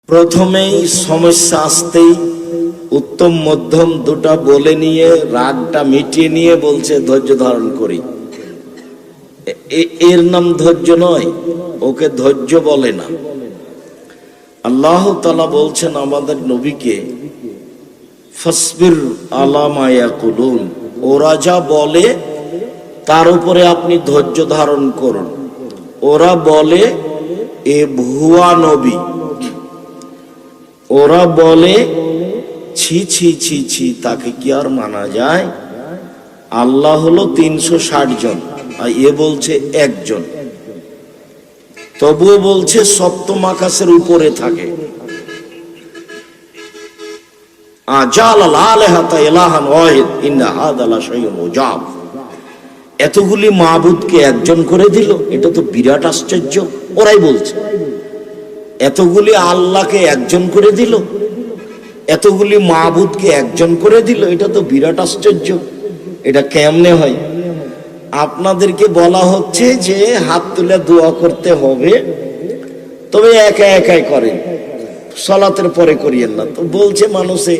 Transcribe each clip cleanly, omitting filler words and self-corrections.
প্রথমেই সমস্যা আসতেই উত্তম মধ্যম দুটা বলে নিয়ে রাগটা মিটিয়ে নিয়ে বলছে ধৈর্য ধারণ করি। এর নাম ধৈর্য নয়, ওকে ধৈর্য বলে না। আল্লাহ তাআলা বলছেন আমাদের নবীকে, ফাসবির আলা মা ইয়াকুলুন, ওরা যা বলে তার উপরে আপনি ধৈর্য ধারণ করুন। ওরা বলে এ ভুয়া নবী, ওরা বলে ছি ছি ছি ছি, তাকে কি আর মানা যায়? আল্লাহ হলো 360 জন আর এ বলছে একজন, তবুও বলছে সপ্তম আকাশের উপরে থাকে। এতগুলি মাবুদকে একজন করে দিল, এটা তো বিরাট আশ্চর্য। ওরাই বলছে এতগুলি আল্লাহকে একজন করে দিল, এতগুলি মাবুদকে একজন করে দিল, এটা তো বিরাট আশ্চর্য। এটা কেমনে হয়? আপনাদেরকে বলা হচ্ছে যে হাত তুলে দোয়া করতে হবে, তবে একা একাই করেন, সালাতের পরে করিয়েন না। তো বলছে মানুষে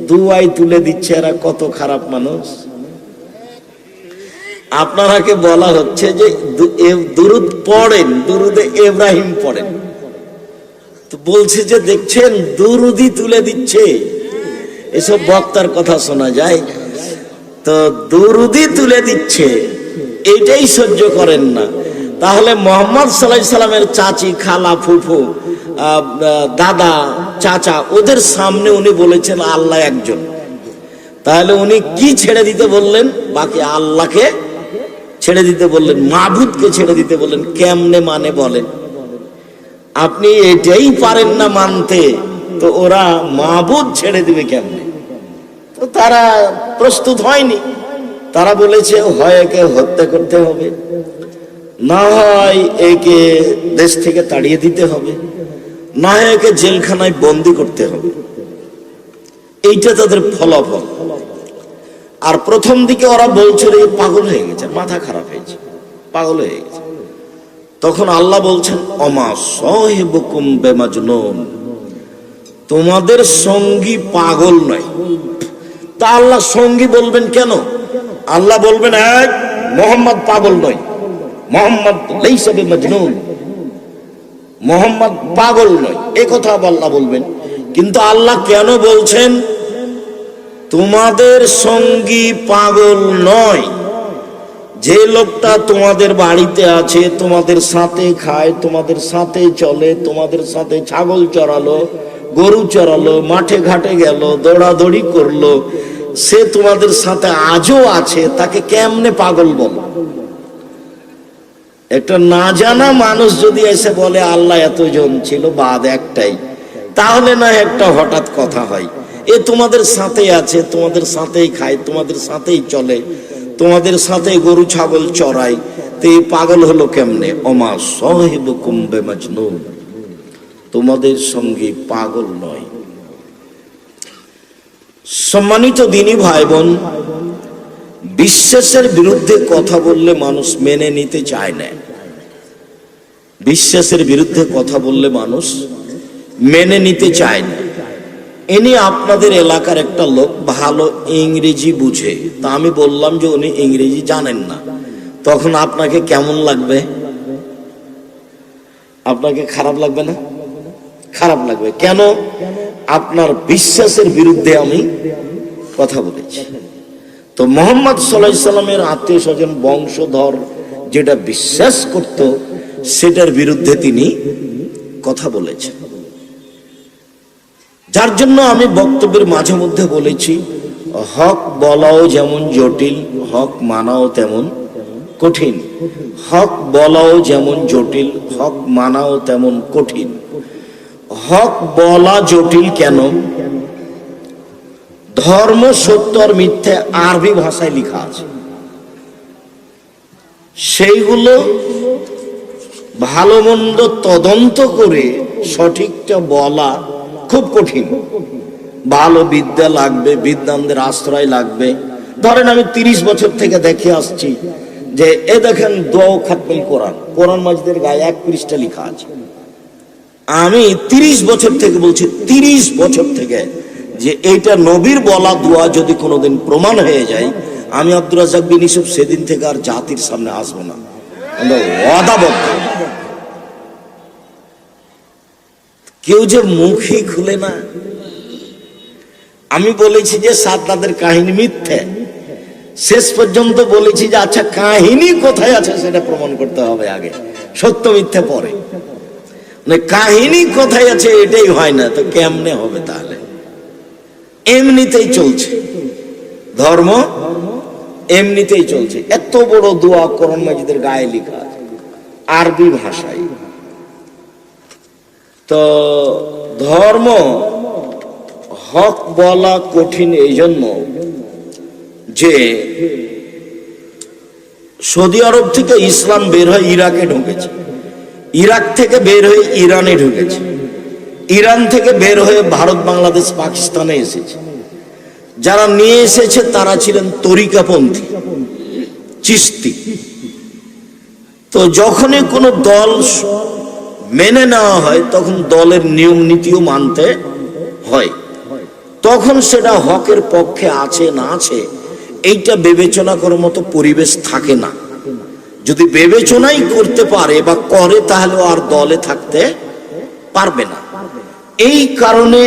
দুয়াই তুলে দিচ্ছে, এরা কত খারাপ মানুষ। আপনারাকে বলা হচ্ছে যে দুরুদ পড়েন, দুরুদে ইব্রাহিম পড়েন, তো বলছে যে দেখছেন দুরুদি তুলে দিচ্ছে। এসব বক্তার কথা শোনা যায়, তো দুরুদি তুলে দিচ্ছে, এইটাই সহ্য করেন না। তাহলে মোহাম্মদ সাল্লাল্লাহু আলাইহি সাল্লামের চাচি, খালা, ফুফু, দাদা, চাচা, ওদের সামনে উনি বলেছেন আল্লাহ একজন, তাহলে উনি কি ছেড়ে দিতে বললেন? বাকি আল্লাহকে ছেড়ে দিতে বললেন, মাবুদকে ছেড়ে দিতে বললেন। কেমনে মানে বলেন? আপনি এটাই পারেন না মানতে, তো ওরা মাবুদ ছেড়ে দিবে কেমনে? তো তারা প্রস্তুত হয়নি। তারা বলেছে হয় একে হত্যা করতে হবে, না হয় একে দেশ থেকে তাড়িয়ে দিতে হবে, না হয় একে জেলখানায় বন্দি করতে হবে। এইটা তাদের ফলাফল। আর প্রথম দিকে ওরা বলছিল পাগল হয়ে গেছে, মাথা খারাপ হয়েছে, পাগল হয়ে গেছে। তখন আল্লাহ বলছেন অমা সাহিবুকুম বিমাজনুন, তোমাদের সঙ্গী পাগল নয়। তা আল্লাহ সঙ্গী বলবেন কেন? আল্লাহ বলবেন এক, মোহাম্মদ পাগল নয়, মোহাম্মদ লাইসা বিমাজনুন, মোহাম্মদ পাগল নয়, এই কথা আল্লাহ বলবেন। কিন্তু আল্লাহ কেন বলছেন তোমাদের সঙ্গী পাগল নয়? যে লোকটা তোমাদের বাড়িতে আছে, তোমাদের সাথে খায়, তোমাদের সাথে চলে, তোমাদের সাথে ছাগল চড়ালো, গরু চড়ালো, মাঠে ঘাটে গেল, দৌড়াদৌড়ি করলো, সে তোমাদের সাথে আজও আছে, তাকে কেমনে পাগল বলো? একটা না জানা মানুষ যদি এসে বলে আল্লাহ এতজন ছিল, বাদ একটাই, তাহলে না একটা হঠাৎ কথা হয়। এ তোমাদের সাথে আছে, তোমাদের সাথেই খায়, তোমাদের সাথেই চলে, তোমাদের সাথে গরু ছাগল চড়ায়, তো এই পাগল হলো কেমনে? ওমা সাহিবুকুম বিমাজনুন, তোমাদের সঙ্গে পাগল নয়। সম্মানিত দ্বীনি ভাই বোন, বিশ্বাসের বিরুদ্ধে কথা বললে মানুষ মেনে নিতে চায় না। বিশ্বাসের বিরুদ্ধে কথা বললে মানুষ মেনে নিতে চায় না। ইনি আপনাদের এলাকার একটা লোক, ভালো ইংরেজি বুঝে, তা আমি বললাম যে উনি ইংরেজি জানেন না, তখন আপনাকে কেমন লাগবে? আপনাকে খারাপ লাগবে না? খারাপ লাগবে। কেন? আপনার বিশ্বাসের বিরুদ্ধে আমি কথা বলেছি। তো মুহাম্মদ সাল্লাল্লাহু আলাইহি সাল্লামের আত্মীয় স্বজন, বংশধর যেটা বিশ্বাস করত, সেটার বিরুদ্ধে তিনি কথা বলেছেন। যার জন্য আমি বক্তব্যের মাঝে মধ্যে বলেছি, হক বলাও যেমন জটিল, হক মানাও তেমন কঠিন। হক বলাও যেমন জটিল, হক মানাও তেমন কঠিন। হক বলা জটিল কেন? ধর্ম সত্য আর মিথ্যে আরবি ভাষায় লেখা আছে, সেইগুলো ভালো মন্দ তদন্ত করে সঠিকটা বলা খুব কঠিন। ভালো বিদ্যা লাগবে, বিদ্বানদের আশ্রয় লাগবে। ধরেন আমি 30 বছর থেকে দেখে আসছি যে এ দেখেন দোয়া খাতমুল কোরআন, কোরআন মাজিদের গায়ে 1 পৃষ্ঠা লেখা আছে, আমি 30 বছর থেকে বলছি, 30 বছর থেকে, যে এইটা নবীর বলা দোয়া যদি কোনোদিন প্রমাণ হয়ে যায়, আমি আব্দুর রাজ্জাক বিন ইউসুফ সেদিন থেকে আর জাতির সামনে আসবো না, আমরা ওয়াদাবদ্ধ। কেউ যে মুখই খুলে না। আমি বলেছি যে সাদ্দাতের কাহিনী মিথ্যে, শেষ পর্যন্ত বলেছি যে আচ্ছা কাহিনী কোথায় আছে সেটা প্রমাণ করতে হবে আগে, সত্য মিথ্যে পরে। কাহিনী কোথায় আছে এটাই হয় না, তো কেমনে হবে? তাহলে এমনিতেই চলছে ধর্ম, এমনিতেই চলছে। এত বড় দোয়া কোরআন মাজিদের গায়ে লেখা আছে আরবি ভাষায়। তো ধর্ম হক বলা কঠিন এই জন্য যে সৌদি আরব থেকে ইসলাম বের হয়ে ইরাকে ঢুকেছে, ইরাক থেকে বের হয়ে ইরানে ঢুকেছে, ইরান থেকে বের হয়ে ভারত, বাংলাদেশ, পাকিস্তানে এসেছে। যারা নিয়ে এসেছে তারা ছিলেন তরিকাপন্থী, চিশতি। তো যখনই কোনো দল মেনে নেওয়া হয় তখন দলের নিয়ম নীতিও মানতে হয়। তখন সেটা হকের পক্ষে আছে না আছে এইটা বিবেচনা করার মতো পরিবেশ থাকে না। যদি বিবেচনাই করতে পারে বা করে তাহলে আর দলে থাকতে পারবে না। এই কারণে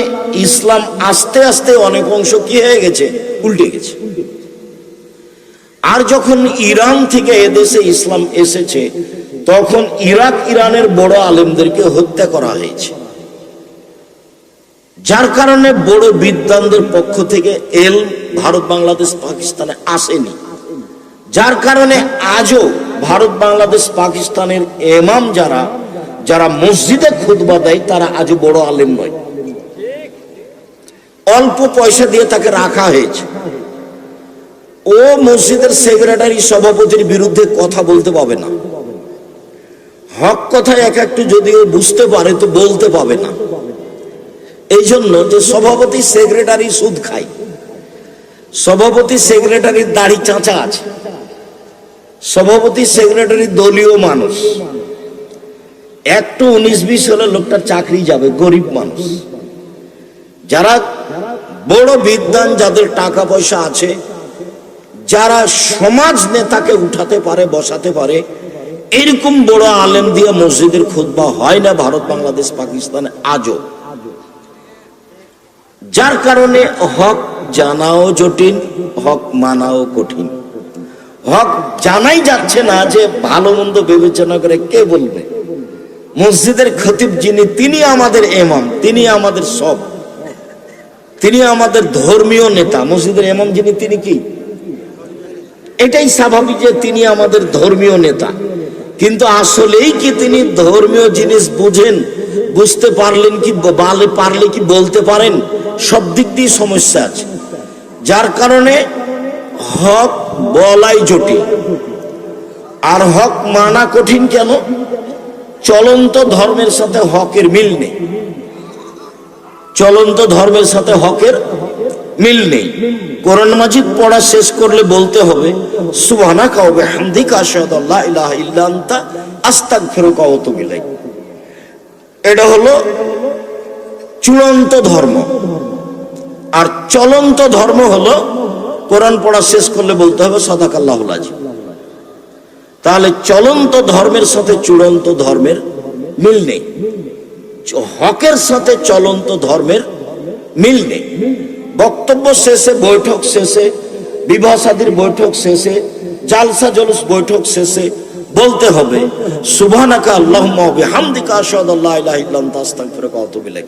ইসলাম আস্তে আস্তে অনেক অংশ কি হয়ে গেছে, উল্টে গেছে। আর যখন ইরান থেকে এদেশে ইসলাম এসেছে তখন ইরাক, ইরানের বড় আলেমদেরকে হত্যা করা হয়েছে, যার কারণে বড় বিদ্বানদের পক্ষ থেকে এলম ভারত, বাংলাদেশ, পাকিস্তানে আসেনি। যার কারণে আজও ভারত, বাংলাদেশ, পাকিস্তানের ইমাম যারা যারা মসজিদে খুতবা দেয় তারা আজও বড় আলেম নয়। অল্প পয়সা দিয়ে তাকে রাখা হয়েছে। ও মসজিদের সেক্রেটারি, সভাপতির বিরুদ্ধে কথা বলতে পাবে না। হক কথা এক একটু যদিও বুঝতে পারে তো বলতে পাবে না। এই জন্য যে সভাপতি সেক্রেটারি সুদ খায়, সভাপতি সেক্রেটারির দাড়ি চাঁচা আছে, সভাপতি সেক্রেটারি দলীয় মানুষ, একটু 19-20 হলে লোকটার চাকরি যাবে, গরিব মানুষ। যারা বড় বিদ্বান, যাদের টাকা পয়সা আছে, যারা সমাজ নেতাকে উঠাতে পারে, বসাতে পারে, এরকম বড় আলেম দিয়ে মসজিদের খুতবা হয় না ভারত, বাংলাদেশ, পাকিস্তানে আজও। যার কারণে হক জানাও জটিল, হক মানাও কঠিন। হক জানাই যাচ্ছে না যে ভালো মন্দ বিবেচনা করে কে বলবে। মসজিদের খতিব যিনি, তিনি আমাদের ইমাম, তিনি আমাদের সব, তিনি আমাদের ধর্মীয় নেতা। মসজিদের ইমাম যিনি, তিনি কি? এটাই স্বাভাবিক যে তিনি আমাদের ধর্মীয় নেতা। কিন্তু আসলেই কি তিনি ধর্মীয় জিনিস বুঝেন? বুঝতে পারলেন কি? পারলে কি বলতে পারেন? সব দিক দিয়ে সমস্যা আছে। যার কারণে হক বলাই জটিল আর হক মানা কঠিন। কেন? চলন্ত ধর্মের সাথে হকের মিল নেই, চলন্ত ধর্মের সাথে হকের মিল নেই। কোরআন মাজিদ পড়া শেষ করলে বলতে হবে সুবহানাকা ওয়া বিহামদিকা আশহাদু আল্লা ইলাহা ইল্লা আনতা আস্তাগফিরুকা ওয়া আতুবু ইলাইক। এটা হলো চূড়ান্ত ধর্ম। আর চলন্ত ধর্ম হলো কোরআন পড়া শেষ করলে বলতে হবে সাদাকাল্লাহুল আযীম। তাহলে চলন্ত ধর্মের সাথে চূড়ান্ত ধর্মের মিল নেই, হকের সাথে চলন্ত ধর্মের মিল নেই। বক্তব্য শেষে, বৈঠক শেষে, বিবাহ শাদীর বৈঠক শেষে, জালসা জলুস বৈঠক শেষে বলতে হবে সুবহানাকা আল্লাহুম্মা ওয়া বিহামদিকা আশহাদু আল্লা ইলাহা ইল্লা আনতা আস্তাগফিরুকা ওয়া আতুবু ইলাইক।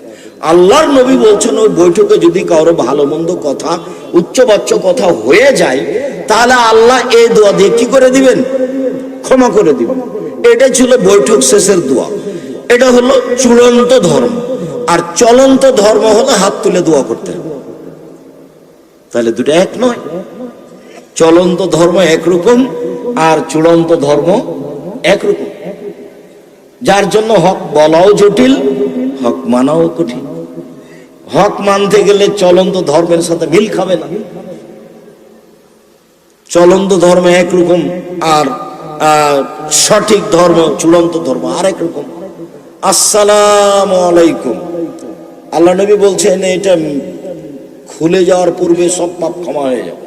আল্লাহর নবী বলছেন ওই বৈঠকে যদি কারো ভালো মন্দ কথা, উচ্চবাচ্য কথা হয়ে যায় তাহলে আল্লাহ এই দোয়া দিয়ে কি করে দিবেন? ক্ষমা করে দিবেন। এটা ছিল বৈঠক শেষের দোয়া। এটা হলো চূড়ান্ত ধর্ম। আর চলন্ত ধর্ম হলো হাত তুলে দোয়া করতে হবে। তাহলে দুটো এক নয়। চলন্ত ধর্ম একরকম আর চূড়ান্ত ধর্ম একরকম। যার জন্য হক বলাও জটিল, হক মানাও কঠিন। হক মানতে গেলে চলন্ত ধর্মের সাথে মিল খাবে না। চলন্ত ধর্ম একরকম আর সঠিক ধর্ম, চূড়ান্ত ধর্ম আরেক রকম। আসসালামু আলাইকুম। আল্লাহ নবী বলছেন এটা খুলে যাওয়ার পূর্বে সব পাপ ক্ষমা হয়ে যাবে,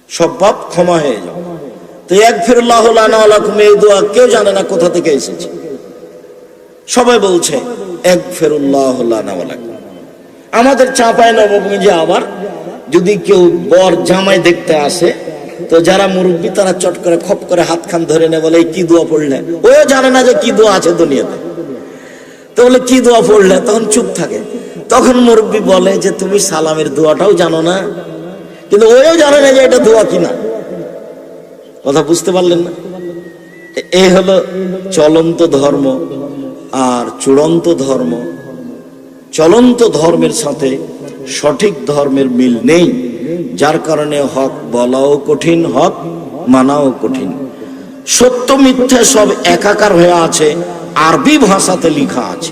সব পাপ ক্ষমা হয়ে যাবে। তো ইয়াগফিরুল্লাহু লানা ওয়া লাকুম, এই দোয়া কেউ জানে না কোথা থেকে এসেছে, সবাই বলছে ইয়াগফিরুল্লাহু লানা ওয়া লাকুম। আমাদের চাঁপাই নবাবগঞ্জে আবার যদি কেউ বর জামাই দেখতে আসে, তো যারা মুরব্বী তারা চট করে খপ করে হাত খান ধরে নেয়, বলে কি দোয়া পড়লে, ওও জানে না যে কি দোয়া আছে দুনিয়াতে, তো বলে কি দোয়া পড়লে, তখন চুপ থাকে। তখন মুরব্বী বলে যে তুমি সালামের দোয়াটাও জানো না, কিন্তু ওও জানে না যে এটা দোয়া কিনা। কথা বুঝতে পারলেন না? এই হলো চলন্ত ধর্ম আর চূড়ান্ত ধর্ম। চলন্ত ধর্মের সাথে সঠিক ধর্মের মিল নেই, যার কারণে হক বলাও কঠিন, হক মানাও কঠিন। সত্য মিথ্যা সব একাকার হয়ে আছে, আরবি ভাষাতে লেখা আছে।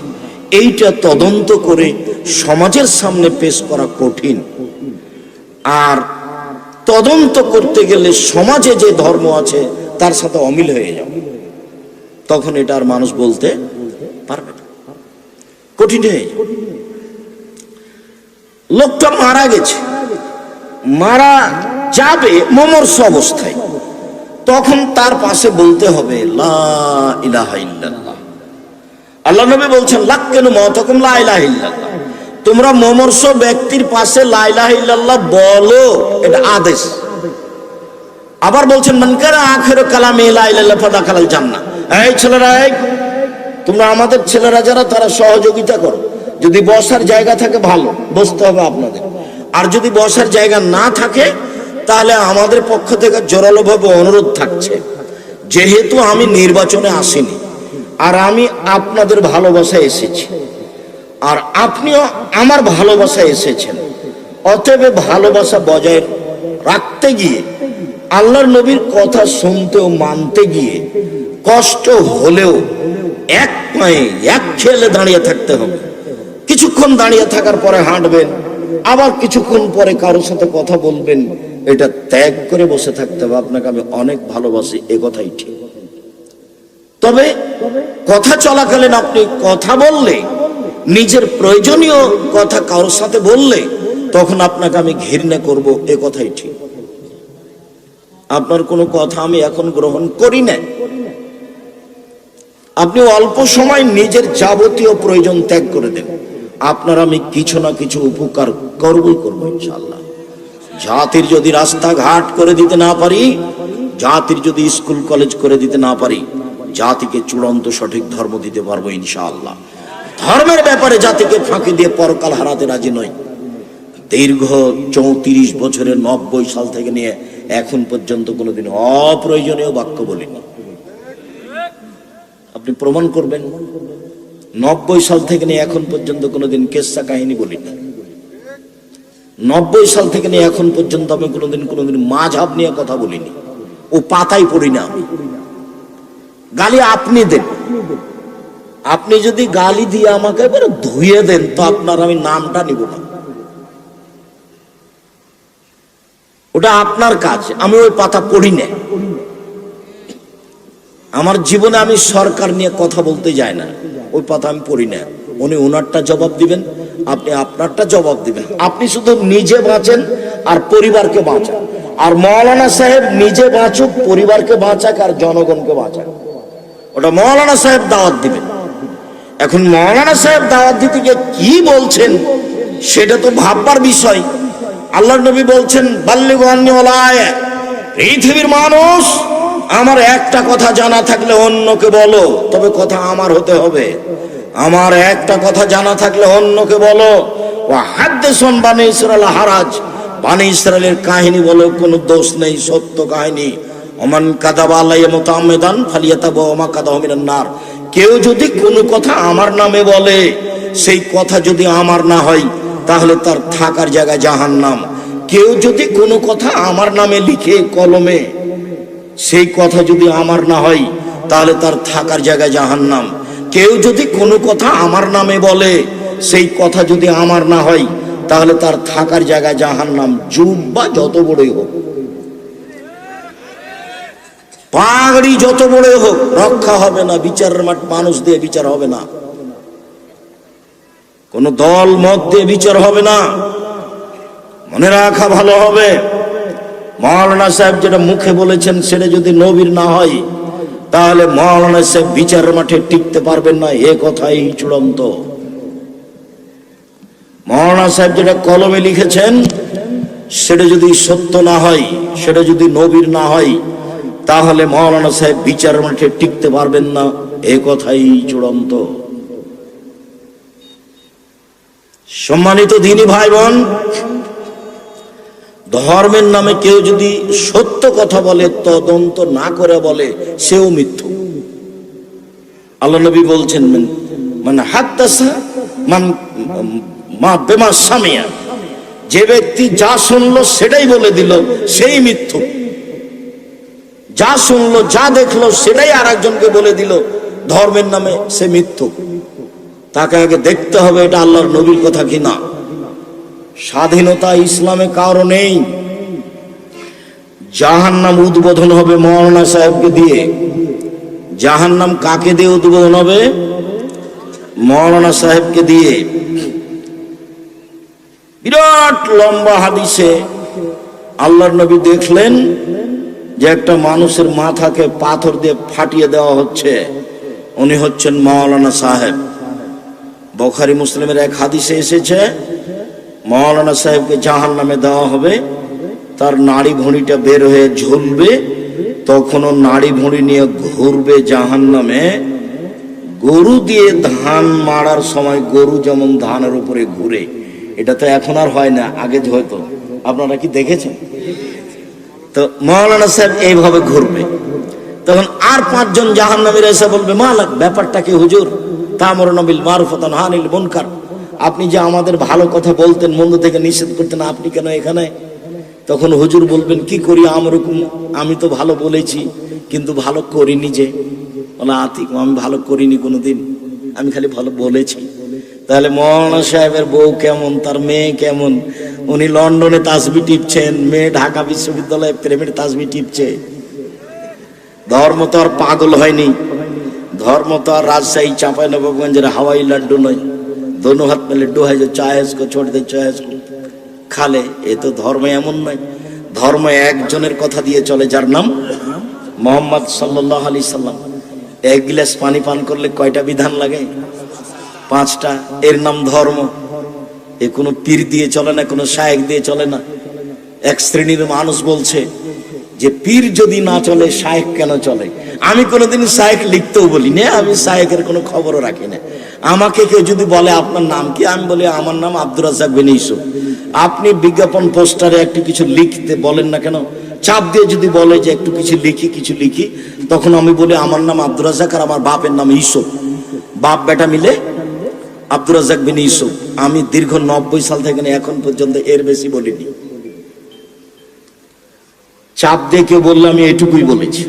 এইটা তদন্ত করে সমাজের সামনে পেশ করা কঠিন। আর তদন্ত করতে গেলে সমাজে যে ধর্ম আছে তার সাথে অমিল হয়ে যাবে, তখন এটা আর মানুষ বলতে পারবে না, কঠিন হয়ে যাবে। লোকটা মারা গেছে, মারা যাবে মুমূর্ষু অবস্থায়, তখন তার পাশে বলতে হবে লা ইলাহা ইল্লাল্লাহ। আল্লাহ নবী বলছেন লাক্কিনু মাওতাকুম লা ইলাহা ইল্লাল্লাহ, তোমরা মুমূর্ষু ব্যক্তির পাশে লা ইলাহা ইল্লাল্লাহ বলো, এটা আদেশ। আবার বলছেন মান কানা আখিরু কালামি লা ইলাহা ইল্লাল্লাহ ফাদাখালাল জান্নাহ। এই ছেলেরা, এই তোমরা আমাদের ছেলেরা যারা, তারা সহযোগিতা করো। যদি বসার জায়গা থাকে ভালো, বসতে হবে আপনাদের। আর যদি বসার জায়গা না থাকে, তাহলে আমাদের পক্ষ থেকে জোরালোভাবে অনুরোধ থাকছে, যেহেতু আমি নির্বাচনে আসিনি, আর আমি আপনাদের ভালোবাসায় এসেছি, আর আপনিও আমার ভালোবাসায় এসেছেন, অতএব ভালোবাসা বজায় রাখতে গিয়ে, আল্লাহর নবীর কথা শুনতে ও মানতে গিয়ে কষ্ট হলেও এক পায়ে এক খেলে দাঁড়িয়ে থাকতে হবে। কিছুক্ষণ দাঁড়িয়ে থাকার পরে হাঁটবেন, আবার কিছুক্ষণ পরে কারোর সাথে কথা বলবেন, এটা ত্যাগ করে বসে থাকতে হবে। আপনাকে আমি অনেক ভালোবাসি, এ কথাই ঠিক। তবে কথা চলাকালীন আপনি কথা বললে, নিজের প্রয়োজনীয় কথা কারোর সাথে বললে, তখন আপনাকে আমি ঘৃণা করব, এ কথাই ঠিক। আপনার কোনো কথা আমি এখন গ্রহণ করি না। আপনি অল্প সময় নিজের যাবতীয় প্রয়োজন ত্যাগ করে দেন, আপনার আমি কিছু না কিছু উপকার করবই করবো ইনশাআল্লাহ। জাতির যদি রাস্তাঘাট করে দিতে না পারি, জাতির যদি স্কুল কলেজ করে দিতে না পারি, জাতিকে চূড়ান্ত সঠিক ধর্ম দিতে পারবো ইনশাআল্লাহ। ধর্মের ব্যাপারে জাতিকে ফাঁকি দিয়ে পরকাল হারাতে রাজি নই। দীর্ঘ 34 বছরের 90 সাল থেকে নিয়ে এখন পর্যন্ত কোনোদিন অপ্রয়োজনীয় বাক্য বলিনি। আপনি প্রমাণ করবেন, 90 সাল থেকে নিয়ে এখন পর্যন্ত কোনোদিন কেসা কাহিনী বলিনি। 90 সাল থেকে নিয়ে এখন পর্যন্ত আমি কোনোদিন মাঝহাব নিয়ে কথা বলিনি, ও পাতাই পড়ি না আমি। গালি আপনি দেন, আপনি যদি গালি দিয়ে আমাকে এবারে ধুয়ে দেন, তো আপনার আমি নামটা নিব না, ওটা আপনার কাজ। আমি ওই পাতা পড়ি না। আমার জীবনে আমি সরকার নিয়ে কথা বলতে যাই না, ওই পাতা আমি পড়ি না। উনি ওনারটা জবাব দিবেন, আপনি আপনারটা জবাব দিবেন। আপনি শুধু নিজে বাঁচেন আর পরিবারকে বাঁচান, আর মৌলানা সাহেব নিজে বাঁচুক, পরিবারকে বাঁচাক আর জনগণকে বাঁচাক, ওটা মৌলানা সাহেব দাওয়াত দিবেন। এখন মৌলানা সাহেব দাওয়াত দিতে গিয়ে কি বলছেন সেটা তো ভাববার বিষয়। আল্লাহর নবী বলছেন বাল্লিগু আন্নী ওয়ালা আয়া, পৃথিবীর মানুষ, আমার একটা কথা জানা থাকলে অন্যকে বলো, তবে কথা আমার হতে হবে। আমার একটা কথা জানা থাকলে অন্যকে বলো। ওয়া হাদ্দিসুন বানি ইসরাঈল হারাজ, বানি ইসরাঈলের কাহিনী বলো, কোনো দোষ নেই, সত্য কাহিনী। ওমান কাযাবা আলাইয়া মুতাআম্মিদান ফালিয়াতাবাওয়া মাকাদাহু মিনান নার, কেউ যদি কোনো কথা আমার নামে বলে, সেই কথা যদি আমার না হয়, তাহলে তার থাকার জায়গা জাহান্নাম। কেউ যদি কোনো কথা আমার নামে লিখে কলমে, সেই কথা যদি আমার না হয়, তাহলে তার থাকার জায়গা জাহান্নাম। কেউ যদি কোনো কথা আমার নামে বলে, সেই কথা যদি আমার না হয়, তাহলে তার থাকার জায়গা জাহান্নাম, যুগ বা যত বড়ই হোক। পাগড়ি যত বড় হোক রক্ষা হবে না, বিচারের মাঠ মানুষ দিয়ে বিচার হবে না, কোন দল মত দিয়ে বিচার হবে না। মনে রাখা ভালো হবে, মাওলানা সাহেব যেটা মুখে বলেছেন সেটা যদি নবীর না হয় তাহলে মাওলানা সাহেব বিচারের মাঠে টিকতে পারবেন না, এ কথাই চূড়ান্ত। মাওলানা সাহেব যেটা কলমে লিখেছেন সেটা যদি সত্য না হয়, সেটা যদি নবীর না হয় তাহলে মাওলানা সাহেব বিচারের মাঠে টিকতে পারবেন না, এ কথাই চূড়ান্ত। সম্মানিত দ্বীনি ভাই বোন, ধর্মের নামে কেউ যদি সত্য কথা বলে, তদন্ত না করে বলে, সেও মিথ্যু। আল্লাহ নবী বলছেন, মানে হাদ্দাসা মান মা বেমা সামিয়া, যে ব্যক্তি যা শুনলো সেটাই বলে দিল, সেই মিথ্যু। যা শুনলো, যা দেখলো সেটাই আর একজনকে বলে দিল, ধর্মের নামে সে মিথ্যু। তাকে আগে দেখতে হবে এটা আল্লাহর নবীর কথা কিনা। স্বাধীনতা ইসলামে কারো নেই। জাহান্নাম উদ্বোধন হবে মাওলানা সাহেবকে দিয়ে। জাহান্নাম কাকে দিয়ে উদ্বোধন হবে? মাওলানা সাহেবকে দিয়ে। বিরাট লম্বা হাদিসে আল্লাহর নবী দেখলেন যে একটা মানুষের মাথাকে পাথর দিয়ে ফাটিয়ে দেওয়া হচ্ছে, উনি হচ্ছেন মাওলানা সাহেব। বুখারী মুসলিমের এক হাদিসে এসেছে, মাওলানা সাহেবকে জাহান্নামে দেওয়া হবে, তার নাড়ি ভুঁড়িটা বের হয়ে ঝুলবে, তখনও নাড়ি ভুঁড়ি নিয়ে ঘুরবে জাহান্নামে। গরু দিয়ে ধান মারার সময় গরু যেমন ধানের উপরে ঘুরে, এটা তো এখন আর হয় না, আগে হয়তো। আপনারা কি দেখেছেন? তো মাওলানা সাহেব এইভাবে ঘুরবে, তখন আর 5 জন জাহান্নামীরা এসে বলবে, মালাক, ব্যাপারটা কি হুজুর? তা'মুরুনা বিল মারুফ ওয়া তানহাউনা আনিল মুনকার, আপনি যে আমাদের ভালো কথা বলতেন, মন্দ থেকে নিষেধ করতেন, আপনি কেন এখানে? তখন হুজুর বলবেন, কি করি আমরকম, আমি তো ভালো বলেছি কিন্তু ভালো করিনি। যে বলা আতিক, আমি ভালো করিনি কোনোদিন, আমি খালি ভালো বলেছি। তাহলে মাওলানা সাহেবের বউ কেমন, তার মেয়ে কেমন? উনি লন্ডনে তাসবি টিপছেন, মেয়ে ঢাকা বিশ্ববিদ্যালয়ে প্রেমের তাসবি টিপছে। ধর্ম তো আর পাগল হয়নি, ধর্ম তো আর রাজশাহী চাঁপাইনবাবগঞ্জের হাওয়াই লাড্ডু নয়, दोनों हाथ में लड्डू है जो चाहे इसको छोड़ दे चाहे इसको खा ले। ये तो धर्म एमन नয়। ধর্ম একজনের কথা দিয়ে চলে, যার নাম মুহাম্মদ সাল্লাল্লাহু আলাইহি সাল্লাম। এক গ্লাস পানি পান করলে কয়টা বিধান লাগে? 5টা। এর নাম ধর্ম। এ কোনো পীর দিয়ে চলে না, কোনো শায়েখ দিয়ে চলে না। এক শ্রেণীর মানুষ বলছে যে পীর যদি না চলে শায়েখ কেন চলে? আমি কোনোদিন শায়েখ লিখতেও বলি না, আমি শায়েখের কোনো খবরও রাখি না। আমাকে কেউ যদি বলে আপনার নাম কি, আমি বলি আমার নাম আব্দুর রাজ্জাক বিন ইউসুফ। আপনি বিজ্ঞাপন পোস্টারে একটু কিছু লিখতে বলেন না কেন? চাপ দিয়ে যদি বলে যে একটু কিছু লিখি, তখন আমি বলি আমার নাম আব্দুর রাজ্জাক আর আমার বাপের নাম ইউসুফ। বাপ বেটা মিলে আব্দুর রাজ্জাক বিন ইউসুফ। আমি দীর্ঘ 90 সাল থেকে এখন পর্যন্ত এর বেশি বলিনি। চাপ দিয়ে কেউ বললে আমি এটুকুই বলেছি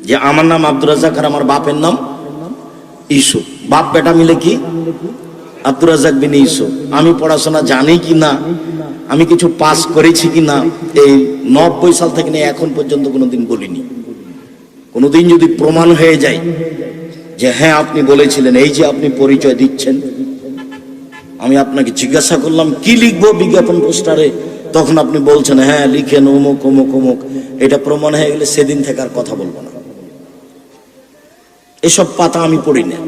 যে আমার নাম আব্দুর রাজ্জাক আর আমার বাপের নাম ইউসুফ। বাপ বেটা মিলে কি আব্দুর রাজ্জাক বিন ইউসুফ। আমি পড়াশোনা জানি কি না, আমি কিছু পাস করেছি কি না, এই 90 সাল থেকে এখন পর্যন্ত কোনোদিন বলিনি। কোনোদিন যদি প্রমাণ হয়ে যায় যে হ্যাঁ আপনি বলেছিলেন, এই যে আপনি পরিচয় দিচ্ছেন, আমি আপনাকে জিজ্ঞাসা করলাম কি লিখবো বিজ্ঞাপন পোস্টারে, তখন আপনি বলছেন হ্যাঁ লিখেন অমুক অমুক অমুক, এটা প্রমাণ হয়ে গেলে সেদিন থেকে আর কথা বলবো না। এসব পাতা আমি পড়ি না।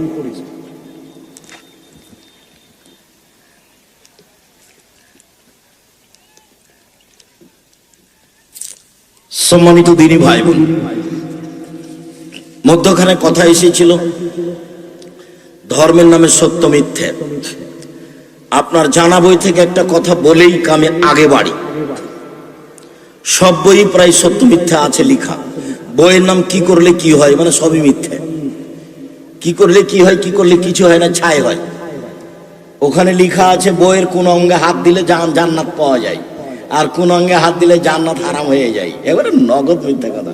সম্মানিত দিনী ভাই বোন, মধ্যখানে কথা এসেছিল ধর্মের নামে সত্য মিথ্যে। আপনার জানা বই থেকে একটা কথা বলেই আমি আগে বাড়ি। সব বই প্রায় সত্য মিথ্যা আছে লেখা। বইয়ের নাম কি করলে কি হয়, মানে সবই মিথ্যে। কি করলে কি হয়, কি করলে কিছু হয় না, ছাই হয়। ওখানে লেখা আছে বইয়ের কোন অঙ্গে হাত দিলে জান্নাত পাওয়া যায়, আর কোন অঙ্গে হাত দিলে জান্নাত হারাম হয়ে যায়। এবারে নগদ মিথ্যা কথা,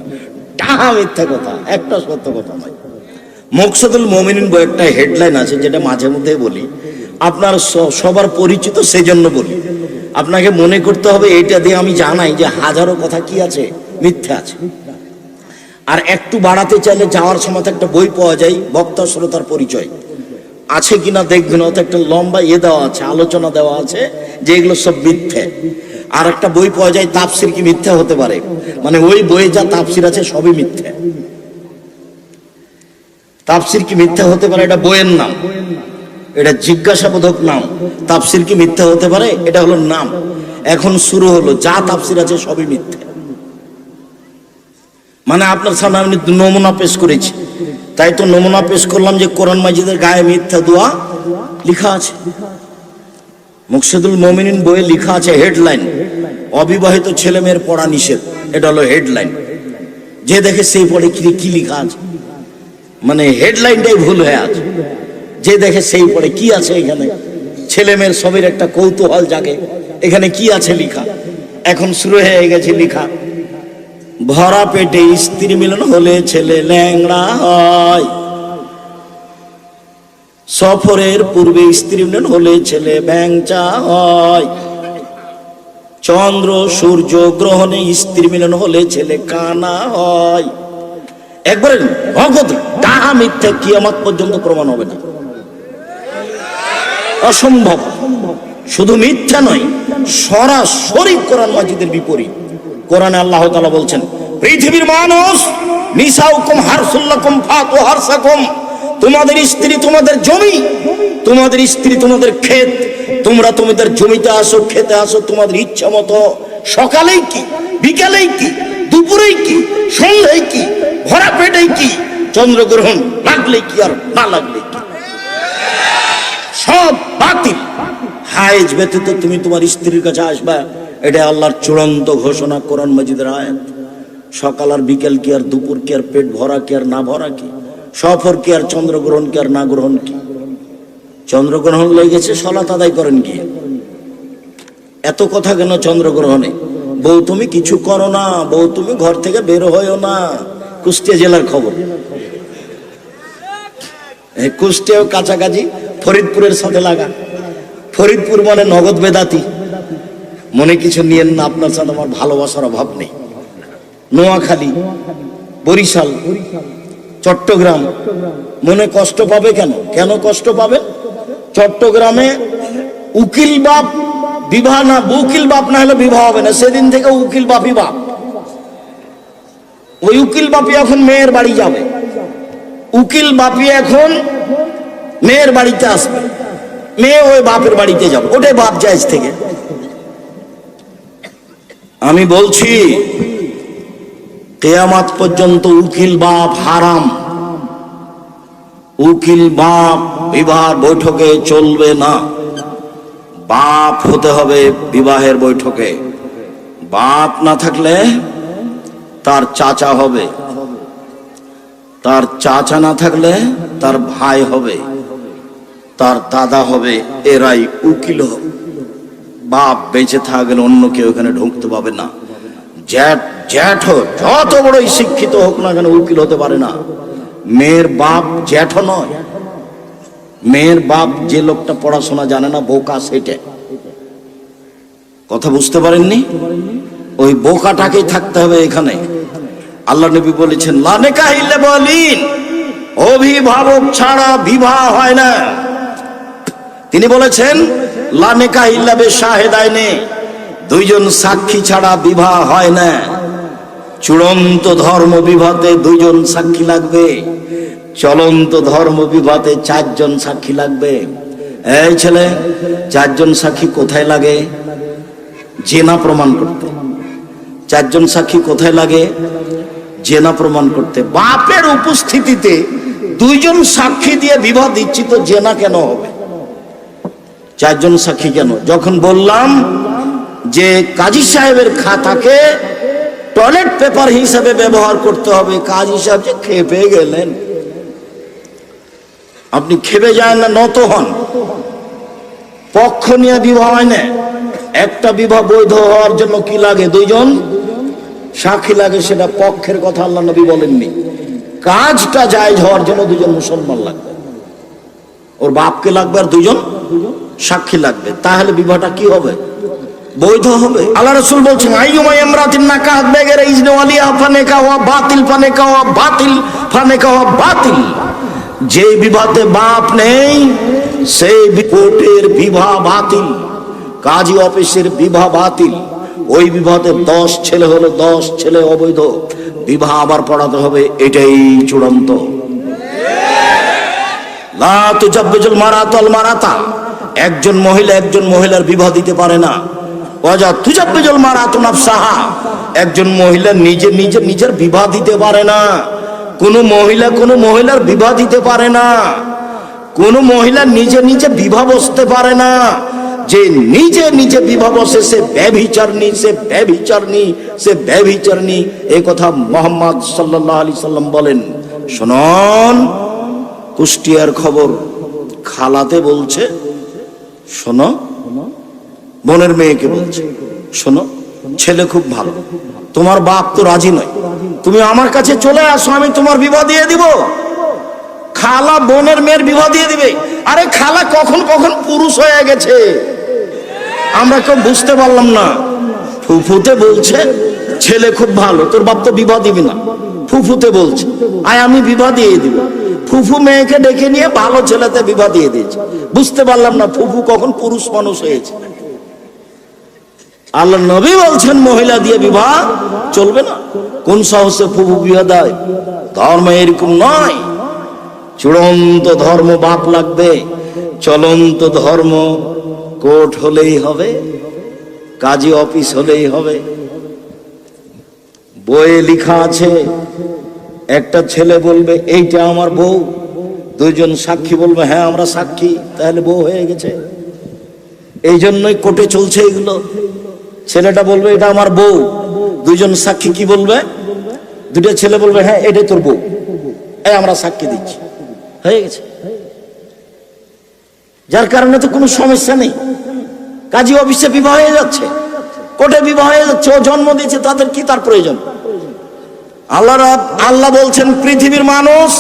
টাহা মিথ্যা কথা, একটা সত্য কথা নয়। মকসুদুল মুমিনিন বই একটা হেডলাইন আছে, যেটা মাঝে মধ্যে বলি, আপনার সবার পরিচিত সেজন্য বলি। আপনাকে মনে করতে হবে এটা দিয়ে আমি জানাই যে হাজারো কথা কি আছে, মিথ্যা আছে। আর একটু বাড়াতে চাইলে যাওয়ার সময় একটা বই পাওয়া যায়, বক্তা শ্রোতার পরিচয় আছে কিনা দেখবেন, অত একটা লম্বা দেওয়া আছে, আলোচনা দেওয়া আছে যে এগুলো সব মিথ্যে। আর একটা বই পাওয়া যায়, তাফসির কি মিথ্যা হতে পারে, মানে ওই বইয়ে যা তাফসির আছে সবই মিথ্যে। তাফসির কি মিথ্যা হতে পারে, এটা বইয়ের নাম, এটা জিজ্ঞাসাবোধক নাম। তাফসির কি মিথ্যা হতে পারে, এটা হলো নাম। এখন শুরু হলো, যা তাফসির আছে সবই মিথ্যে। মানে আপনার সামনে আমি নমুনা পেশ করেছি, তাই তো নমুনা পেশ করলাম যে কোরআন মাজিদের গায়ে মিথ্যা দোয়া লেখা আছে। মুকশিদুল মুমিনিন বইয়ে লেখা আছে হেডলাইন, অবিবাহিত ছেলে মেয়ের পড়া নিষেধ। এটা হলো হেডলাইন, যে দেখে সেই পড়ে কি লেখা আছে, মানে হেডলাইনটাই ভুল হয়ে আছে। যে দেখে সেই পড়ে কি আছে এখানে, ছেলে মেয়ের সবের একটা কৌতূহল জাগে, এখানে কি আছে লেখা। এখন শুরু হয়ে গেছে লেখা, ভরা পেটে স্ত্রী মিলন হলে ছেলে ল্যাংড়া হয়, সফরের পূর্বে স্ত্রী মিলন হলে ছেলে ব্যাংচা হয়, চন্দ্র সূর্য গ্রহণে স্ত্রী মিলন হলে ছেলে কানা হয়। একবারে নগদ ডাহা মিথ্যা, কিয়ামত পর্যন্ত প্রমাণ হবে না, অসম্ভব। শুধু মিথ্যা নয়, সরাসরি কোরআন মাজিদের বিপরীত। কোরআনে আল্লাহ তাআলা বলছেন, পৃথিবীর মানুষ, নিসাউকুম হারসুল লাকুম ফাতু হারসাকুম, তোমাদের স্ত্রী তোমাদের জমি, তোমাদের স্ত্রী তোমাদের ক্ষেত, তোমরা তোমাদের জমিতে আসো, খেতে আসো তোমাদের ইচ্ছা মতো। সকালেই কি, বিকালেই কি, দুপুরেই কি, সন্ধ্যায় কি, ভরা পেটেই কি, চন্দ্রগ্রহণ লাগলে কি আর না লাগলে কি, সব বাতিল। হায়েজ ব্যতীত তুমি তোমার স্ত্রীর কাছে আসবা, এটা আল্লাহর চূড়ান্ত ঘোষণা, কোরআন মাজিদের আয়াত। সকাল আর বিকেল কি আর দুপুর কি আর পেট ভরা কি আর না ভরা কি, সফর কি আর চন্দ্রগ্রহণ কি আর না গ্রহণ কি। চন্দ্রগ্রহণ লেগেছে, সালাত আদায় করেন গিয়ে। এত কথা কেন চন্দ্রগ্রহণে? বউ তুমি কিছু করো না, বউ তুমি ঘর থেকে বের হয়েও না। কুষ্টিয়া জেলার খবর, কুষ্টিয়াও কাছাকাছি, ফরিদপুরের সাথে লাগা। ফরিদপুর মানে নগদ বেদাতি, মনে কিছু নিয়েন না, আপনার সাথে আমার ভালোবাসার অভাব নেই। নোয়াখালী, বরিশাল, চট্টগ্রাম, মনে কষ্ট পাবে কেন? কেন কষ্ট পাবে? চট্টগ্রামে উকিল বাপ বিবাহ না, উকিল বাপ না হলে বিবাহ হবে না। সেদিন থেকে উকিল বাপই বাপ। ওই উকিল বাপি এখন মেয়ের বাড়ি যাবে, উকিল বাপি এখন মেয়ের বাড়িতে আসবে, মেয়ে ওই বাপের বাড়িতে যাবে, ওটাই বাপ জায়েজ থেকে। আমি বলছি কিয়ামত পর্যন্ত উকিল বাপ হারাম। উকিল বাপ বিবাহ বৈঠকে চলবে না, বাপ হতে হবে বিবাহের বৈঠকে। বাপ না থাকলে তার চাচা হবে, তার চাচা না থাকলে তার ভাই হবে, তার দাদা হবে, এরাই উকিল হবে। বাপ বেঁচে থাকলে অন্য কেউ এখানে ঢুকতে পাবে না। জ্যাঠ যত বড়ই শিক্ষিত হোক না কেন উকিল হতে পারে না। মেয়ের বাপ জ্যাঠ নয়, মেয়ের বাপ যে লোকটা পড়াশোনা জানে না, বোকা, সেটা। কথা বুঝতে পারেননি? ওই বোকাটাকেই থাকতে হবে এখানে। আল্লাহ নবী বলেছেন, লা নিকাহ ইল্লা বিওয়ালিন, অভিভাবক ছাড়া বিবাহ হয় না। তিনি বলেছেন, লা নিকাহ ইল্লা বিশাহিদাইনি, দুইজন সাক্ষী ছাড়া বিবাহ হয় না। চূড়ান্ত ধর্ম বিবাহে দুইজন সাক্ষী লাগবে, চলন্ত ধর্ম বিবাহে চারজন সাক্ষী লাগবে। এই ছেলে, চারজন সাক্ষী কোথায় লাগে? জেনা প্রমাণ করতে। চারজন সাক্ষী কোথায় লাগে? জেনা প্রমাণ করতে। বাপের উপস্থিতিতে দুইজন সাক্ষী দিয়ে বিবাহ দিচ্ছি, তো জেনা কেন হবে? চারজন সাক্ষী কেন? যখন বললাম যে কাজী সাহেবের খাতাকে টয়লেট পেপার হিসাবে ব্যবহার করতে হবে, কাজী সাহেব যে খেপে গেলেন। আপনি খেপে যায় না, নত হন। পক্ষ নিয়ে বিবাহ হয় না। একটা বিবাহ বৈধ হওয়ার জন্য কি লাগে? দুইজন সাক্ষী লাগে। সেটা পক্ষের কথা আল্লাহ নবী বলেননি। কাজটা জায়েজ হওয়ার জন্য দুজন মুসলমান লাগবে, ওর বাপকে লাগবে আর দুজন সাক্ষী লাগবে। তাহলে বিবাহটা কি হবে? বৈধ হবে। আল্লাহ রাসূল বলছেন আইয়ুমা ইমরাতিন নাকাহাত বিগাইরি ইজনি ওয়ালিহা ফানিকাহুহা বাতিল, ফানিকাহুহা বাতিল, ফানিকাহুহা বাতিল। যে বিবাহে বাপ নেই সেই কোর্টের বিবাহ বাতিল, কাজী অফিসের বিবাহ বাতিল। ওই বিবাহে 10 ছেলে হলো 10 ছেলে অবৈধ, বিবাহ আবার পড়াতে হবে, এটাই চূড়ান্ত। লা তুজাব্বিজুল মারাতাল মারাতা, একজন মহিলার বিবাহ দিতে পারে না। ওয়াজা তুজাব্বিজুল মারাতু নাফসাহা, একজন মহিলা নিজের বিবাহ দিতে পারে না। কোন মহিলার বিবাহ দিতে পারে না। কোন মহিলা নিজে বিবাহ বসতে পারে না। যে নিজে বিবাহ বসে সে ব্যভিচারিণী, এই কথা মুহাম্মদ সাল্লাল্লাহু আলাইহি সাল্লাম বলেন। শুনুন, কুষ্টিয়ার খবর, খালাতে বলছে, শোনো, বোনের মেয়েকে বলছে, শোনো, ছেলে খুব ভালো, তোমার বাপ তো রাজি নয়, তুমি আমার কাছে চলে আসো, আমি তোমার বিবাহ দিয়ে দিব। খালা বোনের মেয়ের বিবাহ দিয়ে দিবে। আরে খালা কখন পুরুষ হয়ে গেছে, আমরা কেউ বুঝতে পারলাম না। ফুফুতে বলছে ছেলে খুব ভালো, তোর বাপ তো বিবাহ দিবি না। ফুফুতে বলছে আয় আমি বিবাহ দিয়ে দিব। ফুফু মেয়েকে ডেকে নিয়ে ভালো ছেলেতে বিবাহ দিয়ে দিয়েছে। বুঝতে পারলাম না ফুফু কখন পুরুষ মানুষ হয়েছে। আল্লাহ নবী বলছেন মহিলা দিয়ে বিবাহ চলবে না। কোন সাহসে ফুফু বিবাহ দেয়? ধর্ম এরকম নয়। চূড়ান্ত ধর্ম বাপ লাগবে, চলন্ত ধর্ম কোর্ট হলেই হবে, কাজী অফিস হলেই হবে। বইয়ে লেখা আছে একটা ছেলে বলবে এইটা আমার বউ, দুইজন সাক্ষী বলবে হ্যাঁ আমরা সাক্ষী, তাহলে বউ হয়ে গেছে। এই জন্যই কোর্টে চলছে এগুলো। ছেলেটা বলবে এটা আমার বউ, দুইজন সাক্ষী কি বলবে? দুটো ছেলে বলবে হ্যাঁ এটাই তোর বউ, এই আমরা সাক্ষী দিচ্ছি, হয়ে গেছে। যার কারণে তো কোনো সমস্যা নেই। কাজী অফিসে বিবাহ হয়ে যাচ্ছে, কোর্টে বিবাহ হয়ে যাচ্ছে। ও জন্ম দিয়েছে, তাদের কি তার প্রয়োজন? আল্লাহ বলছেন পৃথিবীর মানুষ